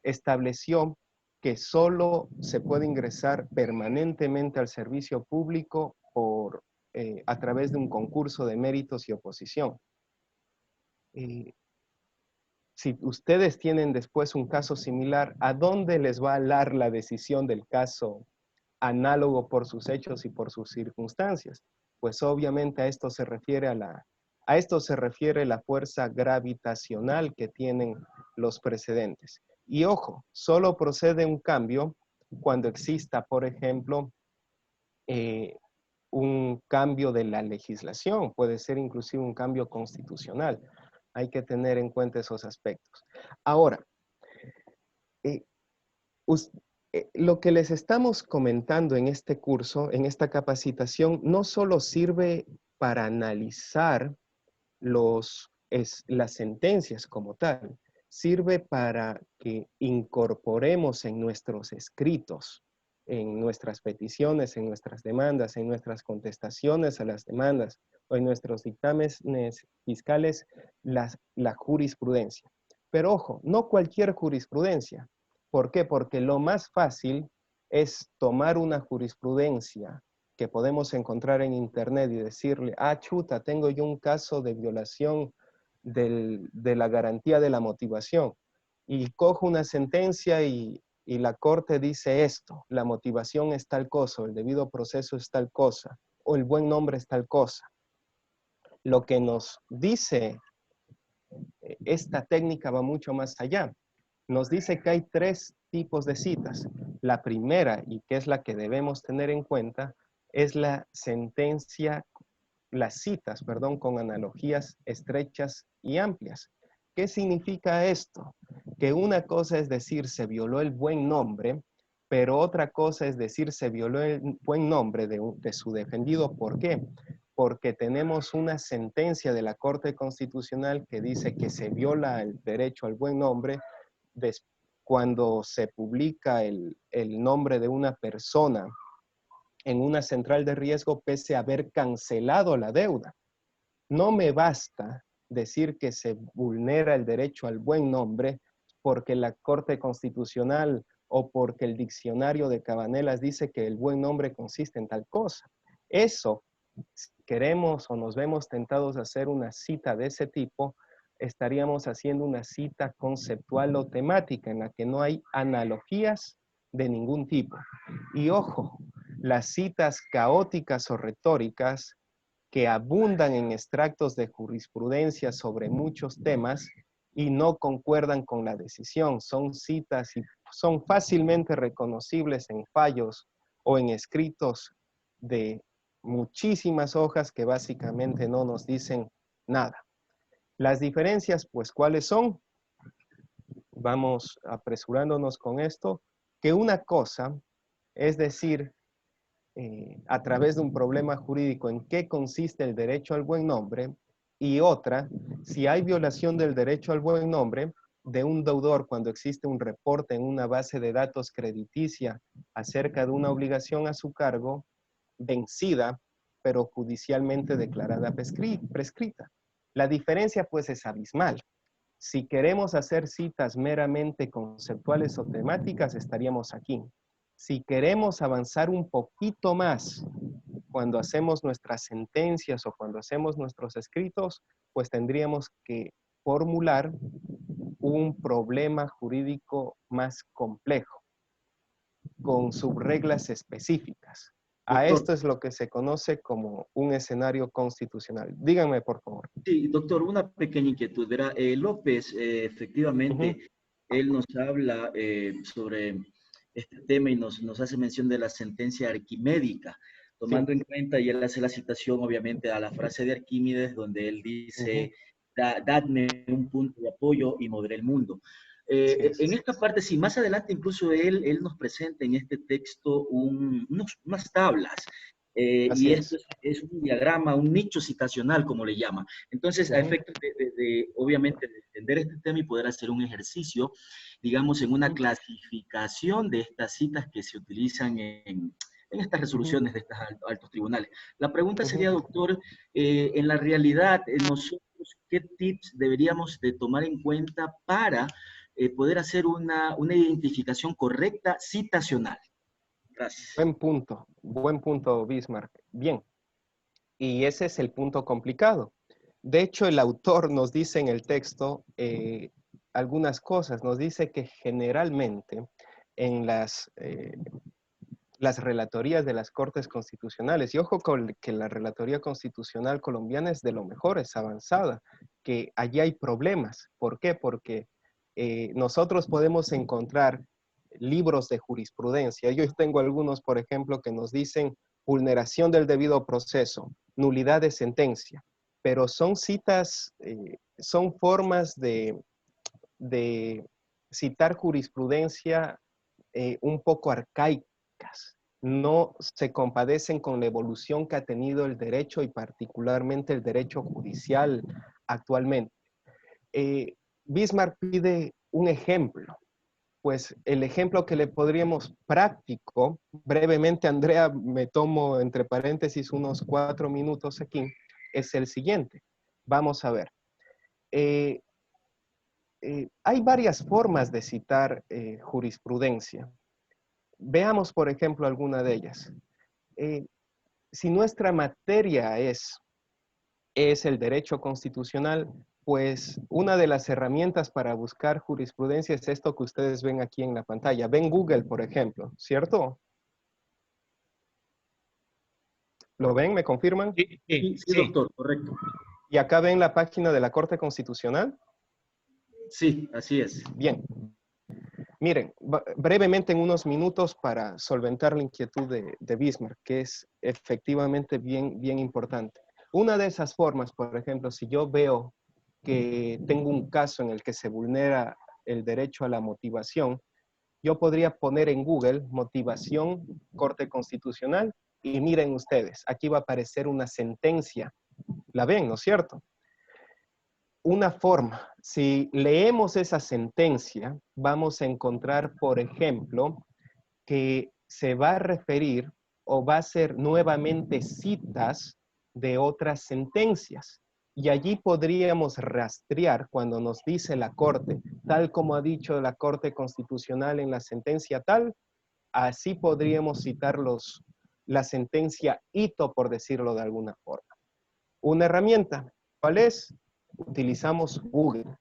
estableció que solo se puede ingresar permanentemente al servicio público a través de un concurso de méritos y oposición. Si ustedes tienen después un caso similar, ¿a dónde les va a alar la decisión del caso análogo por sus hechos y por sus circunstancias? Pues obviamente a esto se refiere la fuerza gravitacional que tienen los precedentes. Y ojo, solo procede un cambio cuando exista, por ejemplo, un cambio de la legislación, puede ser inclusive un cambio constitucional. Hay que tener en cuenta esos aspectos. Ahora, lo que les estamos comentando en este curso, en esta capacitación, no solo sirve para analizar las sentencias como tal, sirve para que incorporemos en nuestros escritos, en nuestras peticiones, en nuestras demandas, en nuestras contestaciones a las demandas o en nuestros dictámenes fiscales la jurisprudencia. Pero ojo, no cualquier jurisprudencia. ¿Por qué? Porque lo más fácil es tomar una jurisprudencia que podemos encontrar en internet y decirle, ah, chuta, tengo yo un caso de violación de la garantía de la motivación. Y cojo una sentencia y la corte dice esto, la motivación es tal cosa, el debido proceso es tal cosa, o el buen nombre es tal cosa. Lo que nos dice esta técnica va mucho más allá. Nos dice que hay 3 tipos de citas. La primera, y que es la que debemos tener en cuenta, es la sentencia, las citas, perdón, con analogías estrechas y amplias. ¿Qué significa esto? Que una cosa es decir se violó el buen nombre, pero otra cosa es decir se violó el buen nombre de su defendido. ¿Por qué? Porque tenemos una sentencia de la Corte Constitucional que dice que se viola el derecho al buen nombre cuando se publica el nombre de una persona en una central de riesgo pese a haber cancelado la deuda. No me basta decir que se vulnera el derecho al buen nombre porque la Corte Constitucional o porque el diccionario de Cabanelas dice que el buen nombre consiste en tal cosa. Eso, si queremos o nos vemos tentados a hacer una cita de ese tipo, estaríamos haciendo una cita conceptual o temática en la que no hay analogías de ningún tipo. Y ojo, las citas caóticas o retóricas que abundan en extractos de jurisprudencia sobre muchos temas y no concuerdan con la decisión. Son citas y son fácilmente reconocibles en fallos o en escritos de muchísimas hojas que básicamente no nos dicen nada. Las diferencias, pues, ¿cuáles son? Vamos apresurándonos con esto, que una cosa es decir, a través de un problema jurídico en qué consiste el derecho al buen nombre, y otra, si hay violación del derecho al buen nombre de un deudor cuando existe un reporte en una base de datos crediticia acerca de una obligación a su cargo vencida, pero judicialmente declarada prescrita. La diferencia pues es abismal. Si queremos hacer citas meramente conceptuales o temáticas, estaríamos aquí. Si queremos avanzar un poquito más cuando hacemos nuestras sentencias o cuando hacemos nuestros escritos, pues tendríamos que formular un problema jurídico más complejo, con subreglas específicas. A esto es lo que se conoce como un escenario constitucional. Díganme, por favor. Sí, doctor, una pequeña inquietud. Verá, López, efectivamente, él nos habla sobre este tema y nos hace mención de la sentencia arquimédica, tomando en cuenta, y él hace la citación, obviamente, a la frase de Arquímedes, donde él dice, dadme un punto de apoyo y moveré el mundo. En esta parte, sí, más adelante incluso él nos presenta en este texto unas tablas, y esto es un diagrama, un nicho citacional, como le llama. Entonces, a efectos obviamente, de entender este tema y poder hacer un ejercicio, digamos, en una clasificación de estas citas que se utilizan en estas resoluciones de estos altos tribunales. La pregunta sería, doctor, en la realidad, nosotros, ¿qué tips deberíamos de tomar en cuenta para poder hacer una identificación correcta citacional? Gracias. Buen punto, Bismarck. Bien, y ese es el punto complicado. De hecho, el autor nos dice en el texto algunas cosas. Nos dice que generalmente en las relatorías de las Cortes Constitucionales, y ojo con que la relatoría constitucional colombiana es de lo mejor, es avanzada, que allí hay problemas. ¿Por qué? Porque nosotros podemos encontrar libros de jurisprudencia. Yo tengo algunos, por ejemplo, que nos dicen vulneración del debido proceso, nulidad de sentencia, pero son citas, son formas de citar jurisprudencia un poco arcaicas. No se compadecen con la evolución que ha tenido el derecho y particularmente el derecho judicial actualmente. Bismarck pide un ejemplo. Pues el ejemplo que le podríamos práctico, brevemente, Andrea, me tomo entre paréntesis unos 4 minutos aquí, es el siguiente. Vamos a ver. Hay varias formas de citar jurisprudencia. Veamos, por ejemplo, alguna de ellas. Si nuestra materia es el derecho constitucional, pues una de las herramientas para buscar jurisprudencia es esto que ustedes ven aquí en la pantalla. Ven Google, por ejemplo, ¿cierto? ¿Lo ven? ¿Me confirman? Sí, doctor, correcto. ¿Y acá ven la página de la Corte Constitucional? Sí, así es. Bien. Miren, brevemente en unos minutos para solventar la inquietud de Bismarck, que es efectivamente bien importante. Una de esas formas, por ejemplo, si yo veo que tengo un caso en el que se vulnera el derecho a la motivación, yo podría poner en Google motivación Corte Constitucional y miren ustedes, aquí va a aparecer una sentencia. ¿La ven, no es cierto? Una forma, si leemos esa sentencia, vamos a encontrar, por ejemplo, que se va a referir o va a ser nuevamente citas de otras sentencias. Y allí podríamos rastrear cuando nos dice la Corte, tal como ha dicho la Corte Constitucional en la sentencia tal, así podríamos citar la sentencia hito, por decirlo de alguna forma. Una herramienta, ¿cuál es? Utilizamos Google,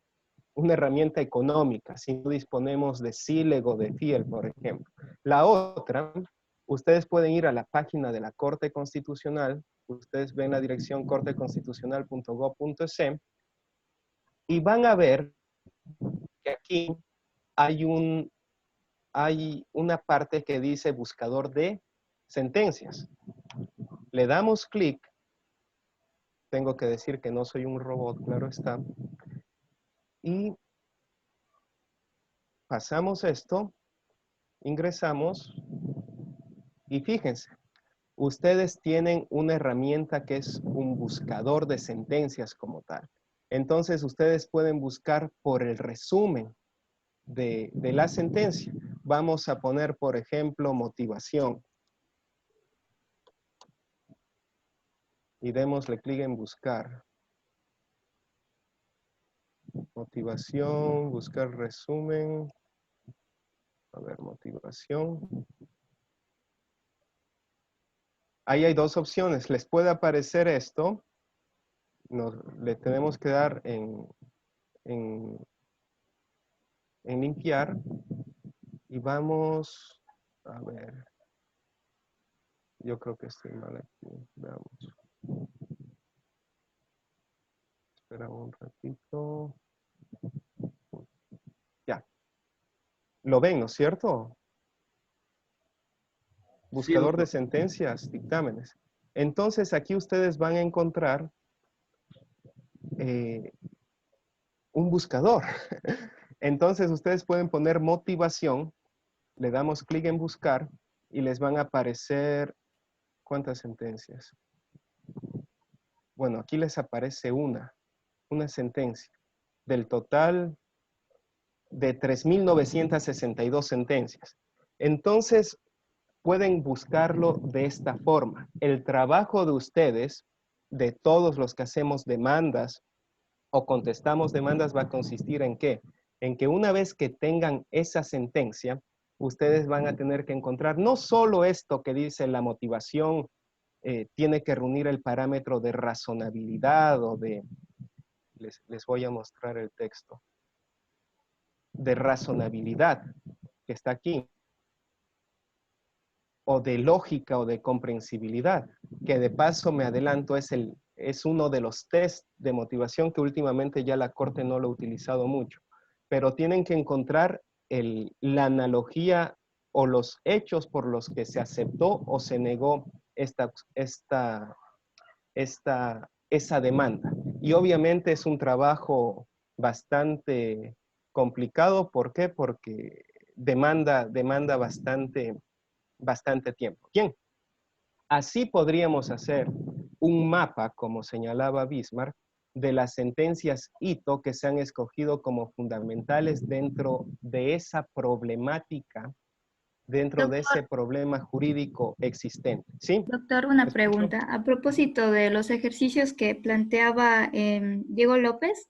una herramienta económica, si no disponemos de Silego, de Fiel, por ejemplo. La otra, ustedes pueden ir a la página de la Corte Constitucional, ustedes ven la dirección corteconstitucional.gov.es y van a ver que aquí hay una parte que dice buscador de sentencias. Le damos clic. Tengo que decir que no soy un robot, claro está. Y pasamos esto, ingresamos y fíjense, ustedes tienen una herramienta que es un buscador de sentencias como tal. Entonces ustedes pueden buscar por el resumen de la sentencia. Vamos a poner, por ejemplo, motivación. Y démosle clic en buscar. Motivación, buscar resumen. A ver, motivación. Ahí hay dos opciones. Les puede aparecer esto. Le tenemos que dar en limpiar. Y vamos a ver. Yo creo que estoy mal aquí. Veamos. Espera un ratito. Ya. ¿Lo ven, no es cierto? Buscador de sentencias, dictámenes. Entonces aquí ustedes van a encontrar un buscador. Entonces ustedes pueden poner motivación, le damos clic en buscar y les van a aparecer, ¿cuántas sentencias? Bueno, aquí les aparece una sentencia del total de 3.962 sentencias. Entonces pueden buscarlo de esta forma. El trabajo de ustedes, de todos los que hacemos demandas o contestamos demandas, va a consistir en ¿qué? En que una vez que tengan esa sentencia, ustedes van a tener que encontrar no solo esto que dice la motivación, tiene que reunir el parámetro de razonabilidad o de, les voy a mostrar el texto, de razonabilidad que está aquí, o de lógica o de comprensibilidad, que de paso me adelanto es uno de los test de motivación que últimamente ya la Corte no lo ha utilizado mucho, pero tienen que encontrar la analogía o los hechos por los que se aceptó o se negó esa demanda. Y obviamente es un trabajo bastante complicado. ¿Por qué? Porque demanda bastante tiempo. Bien, así podríamos hacer un mapa, como señalaba Bismarck, de las sentencias hito que se han escogido como fundamentales dentro de esa problemática, dentro de ese problema jurídico existente. ¿Sí? Doctor, una ¿Escucho? pregunta. A propósito de los ejercicios que planteaba Diego López,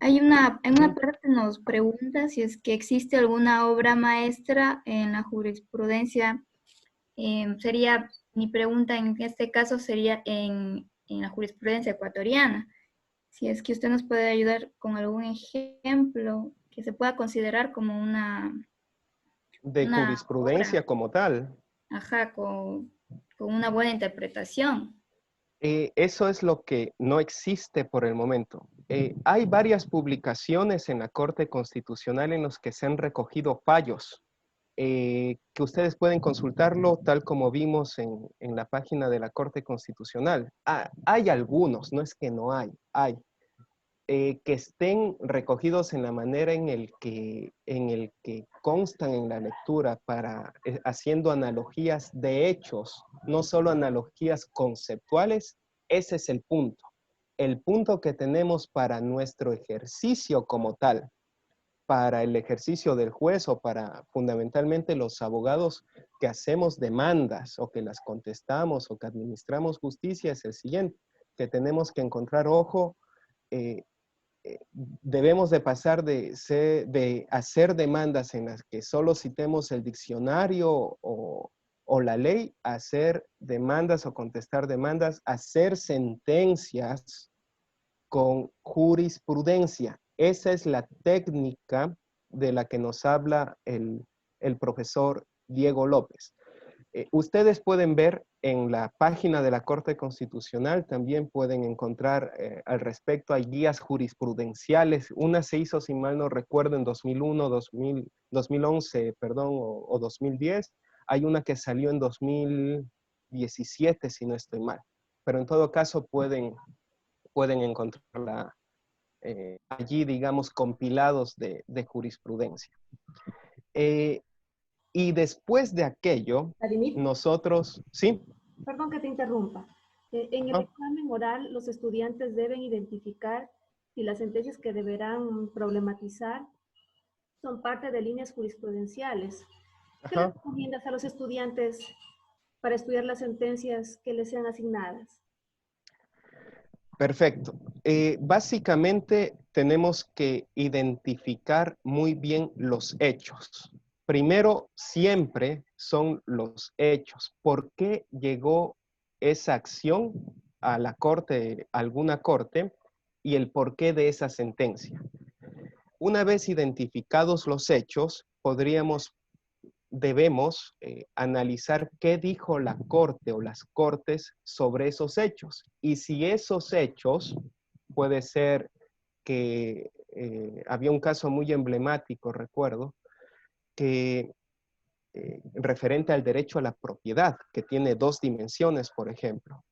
en una parte nos pregunta si es que existe alguna obra maestra en la jurisprudencia. Mi pregunta en este caso sería en la jurisprudencia ecuatoriana. Si es que usted nos puede ayudar con algún ejemplo que se pueda considerar como una jurisprudencia obra, como tal. ajá, con una buena interpretación. Eso es lo que no existe por el momento. Hay varias publicaciones en la Corte Constitucional en los que se han recogido fallos, que ustedes pueden consultarlo tal como vimos en la página de la Corte Constitucional. Hay algunos, no es que no hay, que estén recogidos en la manera en el que constan en la lectura haciendo analogías de hechos, no solo analogías conceptuales. Ese es el punto. El punto que tenemos para nuestro ejercicio como tal, para el ejercicio del juez o para fundamentalmente los abogados que hacemos demandas o que las contestamos o que administramos justicia, es el siguiente, que tenemos que encontrar, ojo, debemos de pasar de hacer demandas en las que solo citemos el diccionario o la ley, a hacer demandas o contestar demandas, hacer sentencias con jurisprudencia. Esa es la técnica de la que nos habla el profesor Diego López. Ustedes pueden ver en la página de la Corte Constitucional, también pueden encontrar al respecto, hay guías jurisprudenciales. Una se hizo, si mal no recuerdo, en 2001, 2011, perdón, o 2010. Hay una que salió en 2017, si no estoy mal. Pero en todo caso pueden encontrarla allí, digamos, compilados de jurisprudencia. Y después de aquello, nosotros, ¿sí? Perdón que te interrumpa. En el examen oral, los estudiantes deben identificar si las sentencias que deberán problematizar son parte de líneas jurisprudenciales. ¿Qué les recomiendas a los estudiantes para estudiar las sentencias que les sean asignadas? Perfecto. Básicamente tenemos que identificar muy bien los hechos. Primero, siempre son los hechos. ¿Por qué llegó esa acción a la corte, a alguna corte, y el porqué de esa sentencia? Una vez identificados los hechos, debemos analizar qué dijo la corte o las cortes sobre esos hechos. Y si esos hechos, puede ser que había un caso muy emblemático, recuerdo, que referente al derecho a la propiedad, que tiene dos dimensiones, por ejemplo.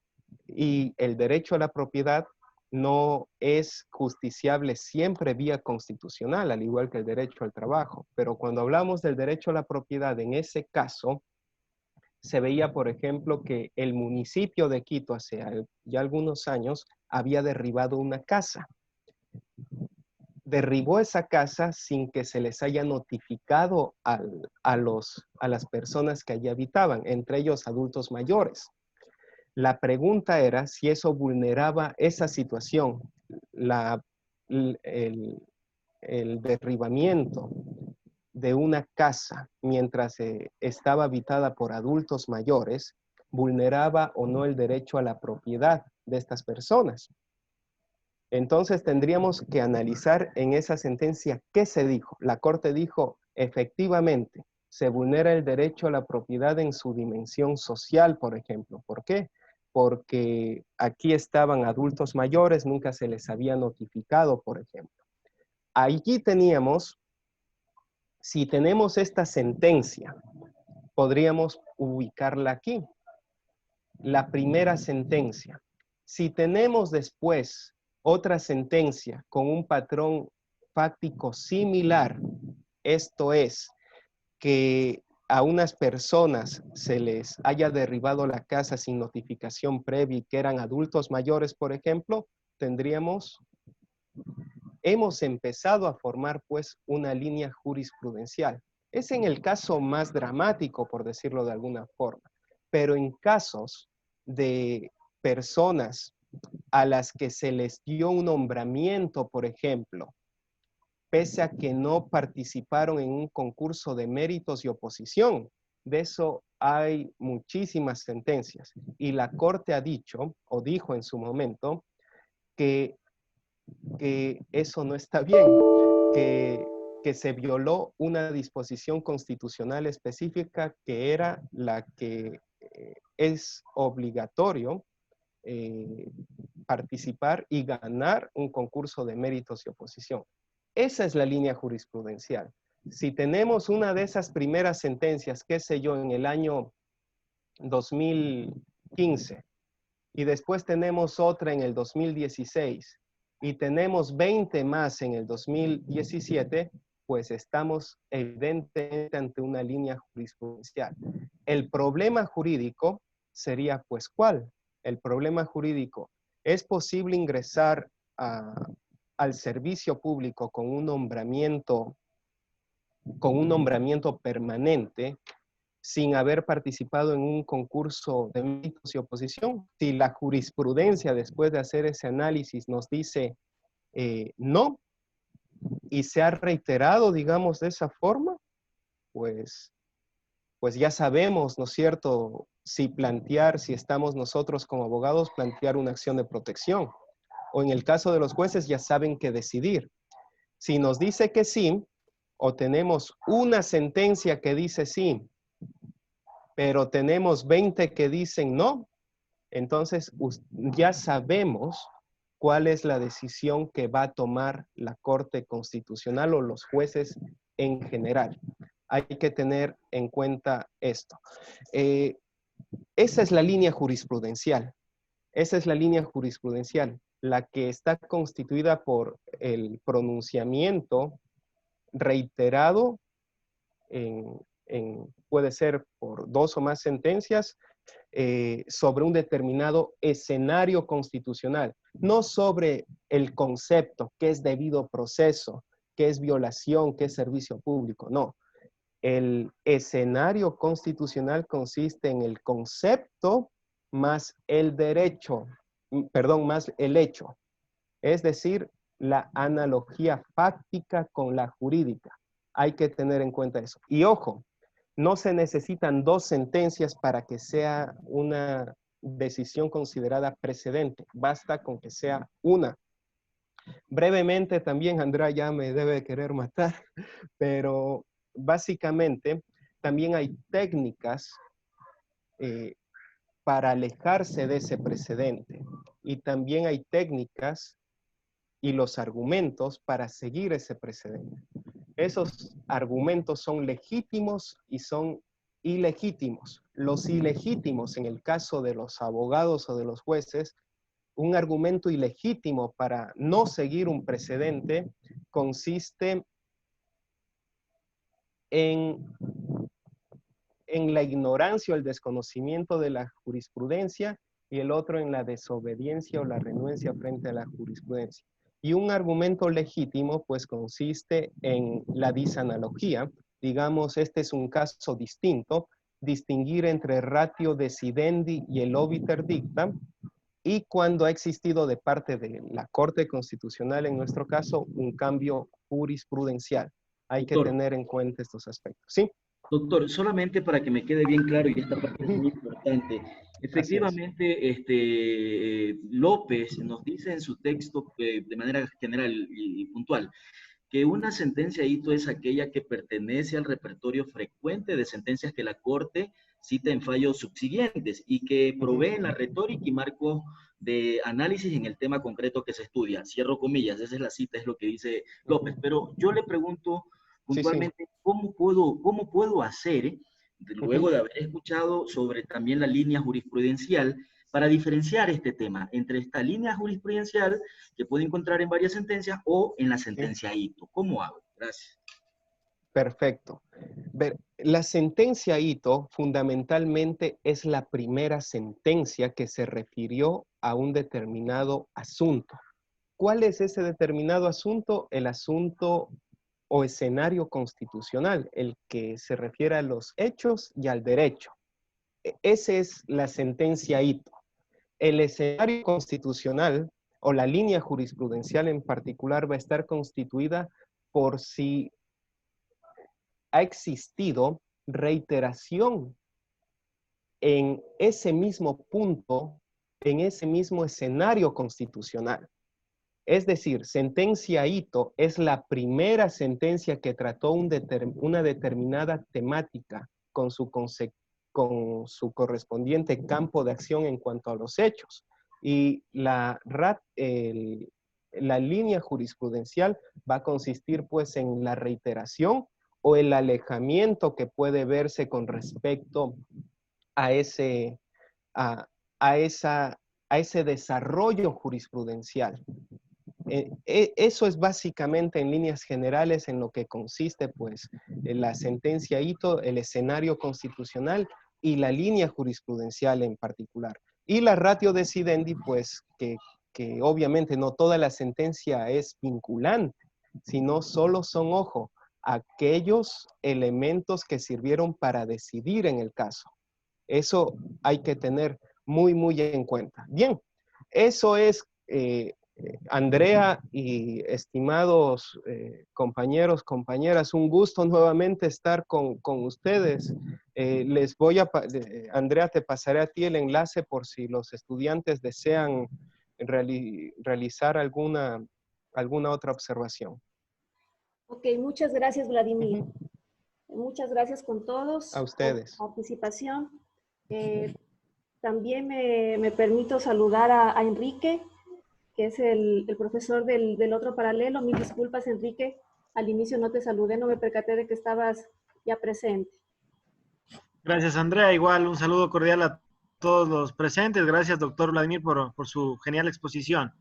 Y el derecho a la propiedad no es justiciable siempre vía constitucional, al igual que el derecho al trabajo. Pero cuando hablamos del derecho a la propiedad, en ese caso, se veía, por ejemplo, que el municipio de Quito hace ya algunos años había derribado una casa. Derribó esa casa sin que se les haya notificado a las personas que allí habitaban, entre ellos adultos mayores. La pregunta era si eso vulneraba esa situación, el derribamiento de una casa mientras estaba habitada por adultos mayores, vulneraba o no el derecho a la propiedad de estas personas. Entonces tendríamos que analizar en esa sentencia qué se dijo. La Corte dijo, efectivamente, se vulnera el derecho a la propiedad en su dimensión social, por ejemplo. ¿Por qué? Porque aquí estaban adultos mayores, nunca se les había notificado, por ejemplo. Allí teníamos, si tenemos esta sentencia, podríamos ubicarla aquí. La primera sentencia. Si tenemos después otra sentencia con un patrón fáctico similar, esto es, que a unas personas se les haya derribado la casa sin notificación previa y que eran adultos mayores, por ejemplo, hemos empezado a formar pues una línea jurisprudencial. Es en el caso más dramático, por decirlo de alguna forma, pero en casos de personas a las que se les dio un nombramiento, por ejemplo, pese a que no participaron en un concurso de méritos y oposición. De eso hay muchísimas sentencias. Y la Corte ha dicho, o dijo en su momento, que eso no está bien, que se violó una disposición constitucional específica que era la que es obligatorio participar y ganar un concurso de méritos y oposición. Esa es la línea jurisprudencial. Si tenemos una de esas primeras sentencias, qué sé yo, en el año 2015, y después tenemos otra en el 2016, y tenemos 20 más en el 2017, pues estamos evidentemente ante una línea jurisprudencial. El problema jurídico sería, pues, ¿cuál? El problema jurídico, ¿es posible ingresar al servicio público con un nombramiento permanente sin haber participado en un concurso de méritos y oposición? Si la jurisprudencia, después de hacer ese análisis, nos dice no, y se ha reiterado, digamos, de esa forma, pues ya sabemos, ¿no es cierto?, si estamos nosotros como abogados, plantear una acción de protección. O en el caso de los jueces, ya saben qué decidir. Si nos dice que sí, o tenemos una sentencia que dice sí, pero tenemos 20 que dicen no, entonces ya sabemos cuál es la decisión que va a tomar la Corte Constitucional o los jueces en general. Hay que tener en cuenta esto. Esa es la línea jurisprudencial. Esa es la línea jurisprudencial, la que está constituida por el pronunciamiento reiterado puede ser por 2 o más sentencias sobre un determinado escenario constitucional, no sobre el concepto, qué es debido proceso, qué es violación, qué es servicio público, no. El escenario constitucional consiste en el concepto más el derecho, más el hecho, es decir, la analogía fáctica con la jurídica. Hay que tener en cuenta eso. Y ojo, no se necesitan 2 sentencias para que sea una decisión considerada precedente. Basta con que sea una. Brevemente también, Andrea ya me debe querer matar, pero básicamente también hay técnicas para alejarse de ese precedente. Y también hay técnicas y los argumentos para seguir ese precedente. Esos argumentos son legítimos y son ilegítimos. Los ilegítimos, en el caso de los abogados o de los jueces, un argumento ilegítimo para no seguir un precedente consiste en la ignorancia o el desconocimiento de la jurisprudencia, y el otro en la desobediencia o la renuencia frente a la jurisprudencia. Y un argumento legítimo, pues, consiste en la disanalogía. Digamos, este es un caso distinto, distinguir entre ratio decidendi y el obiter dicta, y cuando ha existido de parte de la Corte Constitucional, en nuestro caso, un cambio jurisprudencial. Hay que tener en cuenta estos aspectos. ¿Sí? Doctor, solamente para que me quede bien claro, y esta parte es muy importante. Efectivamente, López nos dice en su texto, de manera general y puntual, que una sentencia hito es aquella que pertenece al repertorio frecuente de sentencias que la Corte cita en fallos subsiguientes y que proveen la retórica y marcos de análisis en el tema concreto que se estudia. Cierro comillas, esa es la cita, es lo que dice López. Pero yo le pregunto puntualmente, ¿cómo puedo hacer, luego de haber escuchado sobre también la línea jurisprudencial, para diferenciar este tema entre esta línea jurisprudencial que puede encontrar en varias sentencias o en la sentencia hito? ¿Cómo hago? Gracias. Perfecto. La sentencia Ito fundamentalmente es la primera sentencia que se refirió a un determinado asunto. ¿Cuál es ese determinado asunto? El asunto o escenario constitucional, el que se refiere a los hechos y al derecho. Esa es la sentencia Ito. El escenario constitucional o la línea jurisprudencial en particular va a estar constituida por si ha existido reiteración en ese mismo punto, en ese mismo escenario constitucional. Es decir, sentencia Ito es la primera sentencia que trató una determinada temática con su correspondiente campo de acción en cuanto a los hechos. Y la línea jurisprudencial va a consistir pues en la reiteración o el alejamiento que puede verse con respecto a ese desarrollo jurisprudencial. Eso es básicamente en líneas generales en lo que consiste pues la sentencia Ito, el escenario constitucional y la línea jurisprudencial en particular. Y la ratio decidendi pues que obviamente no toda la sentencia es vinculante, sino solo son, ojo, aquellos elementos que sirvieron para decidir en el caso. Eso hay que tener muy, muy en cuenta. Bien, eso es, Andrea y estimados compañeros, compañeras, un gusto nuevamente estar con ustedes. Andrea, te pasaré a ti el enlace por si los estudiantes desean realizar alguna otra observación. Ok, muchas gracias, Vladimir. Muchas gracias con todos. A ustedes. Por participación. También me permito saludar a Enrique, que es el profesor del otro paralelo. Mis disculpas, Enrique. Al inicio no te saludé, no me percaté de que estabas ya presente. Gracias, Andrea. Igual un saludo cordial a todos los presentes. Gracias, doctor Vladimir, por su genial exposición.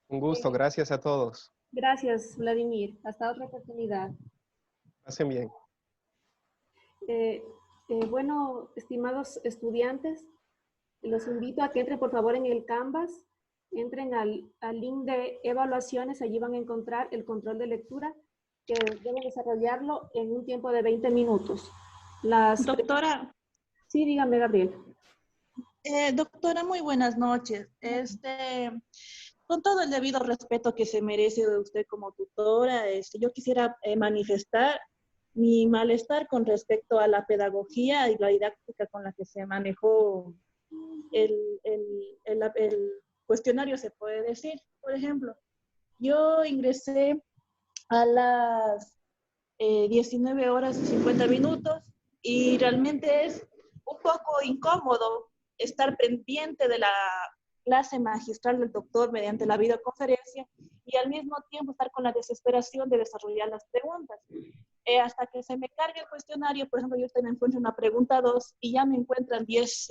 Un gusto, gracias a todos. Gracias, Vladimir. Hasta otra oportunidad. Pasen bien. Bueno, estimados estudiantes, los invito a que entren por favor en el Canvas, entren al link de evaluaciones, allí van a encontrar el control de lectura, que deben desarrollarlo en un tiempo de 20 minutos. Doctora. Sí, dígame, Gabriel. Doctora, muy buenas noches. Con todo el debido respeto que se merece de usted como tutora, yo quisiera manifestar mi malestar con respecto a la pedagogía y la didáctica con la que se manejó el cuestionario, se puede decir. Por ejemplo, yo ingresé a las 19 horas y 50 minutos y realmente es un poco incómodo estar pendiente de la clase magistral del doctor mediante la videoconferencia y al mismo tiempo estar con la desesperación de desarrollar las preguntas. Hasta que se me cargue el cuestionario, por ejemplo, yo me encuentro en la pregunta 2 y ya me encuentran 10,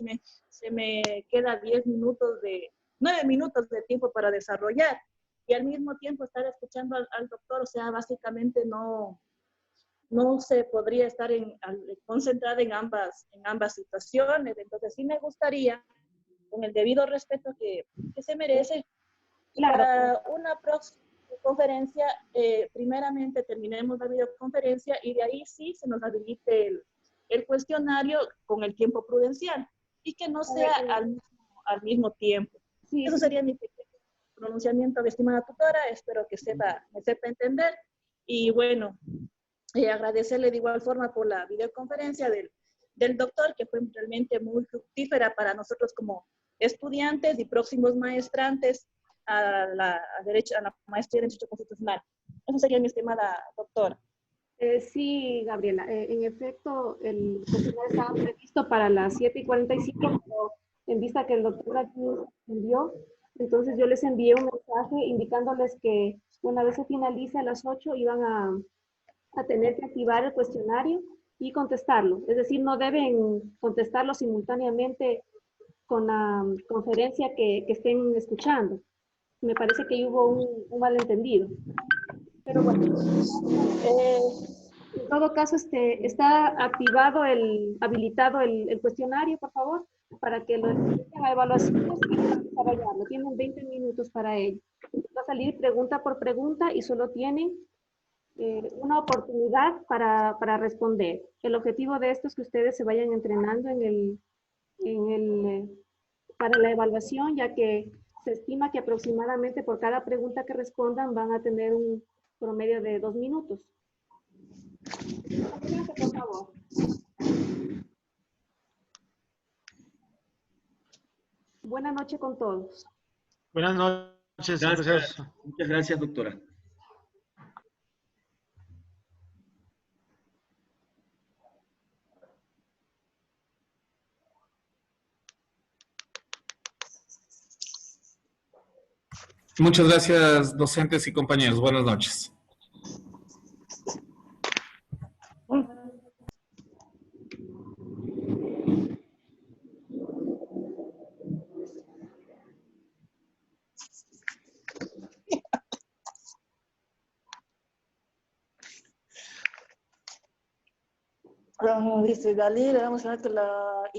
se me queda 9 minutos de tiempo para desarrollar y al mismo tiempo estar escuchando al doctor, o sea, básicamente no se podría estar concentrada en ambas situaciones. Entonces sí me gustaría, con el debido respeto que se merece, claro, para una próxima conferencia, primeramente terminemos la videoconferencia y de ahí sí se nos habilite el cuestionario con el tiempo prudencial y que no sea al mismo tiempo. Sí. Eso sería mi pequeño pronunciamiento, estimada tutora. Espero que me sepa entender y bueno, agradecerle de igual forma por la videoconferencia del doctor, que fue realmente muy fructífera para nosotros como estudiantes y próximos maestrantes a la maestría en Derecho Constitucional. Eso sería mi estimada doctora. Sí, Gabriela, en efecto, el cuestionario estaba previsto para las 7:45, pero en vista que el doctor envió, entonces yo les envié un mensaje indicándoles que una vez se finalice a las 8 iban a tener que activar el cuestionario y contestarlo. Es decir, no deben contestarlo simultáneamente con la conferencia que estén escuchando. Me parece que hubo un malentendido. Pero bueno, en todo caso, está habilitado el cuestionario, por favor, para que lo entreguen a evaluaciones y puedan desarrollarlo. Tienen 20 minutos para ello. Va a salir pregunta por pregunta y solo tienen una oportunidad para responder. El objetivo de esto es que ustedes se vayan entrenando para la evaluación, ya que se estima que aproximadamente por cada pregunta que respondan van a tener un promedio de 2 minutos. Adelante, por favor. Buenas noches con todos. Buenas noches, gracias. Muchas gracias, doctora. Muchas gracias, docentes y compañeros. Buenas noches. Dice Dalí, debemos saber que la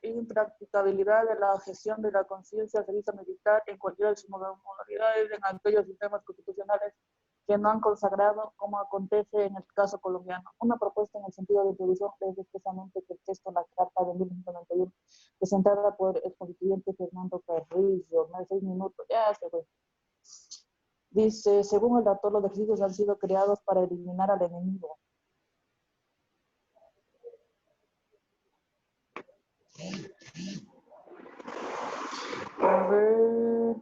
impracticabilidad de la gestión de la conciencia servicio militar en cualquiera de sus modalidades en aquellos sistemas constitucionales que no han consagrado, como acontece en el caso colombiano. Una propuesta en el sentido de introducción es expresamente que el texto de la Carta de 1991, presentada por el constituyente Fernando Carrillo, más de 6 minutos, ya se fue. Dice, según el dato, los ejercicios han sido creados para eliminar al enemigo. A ver.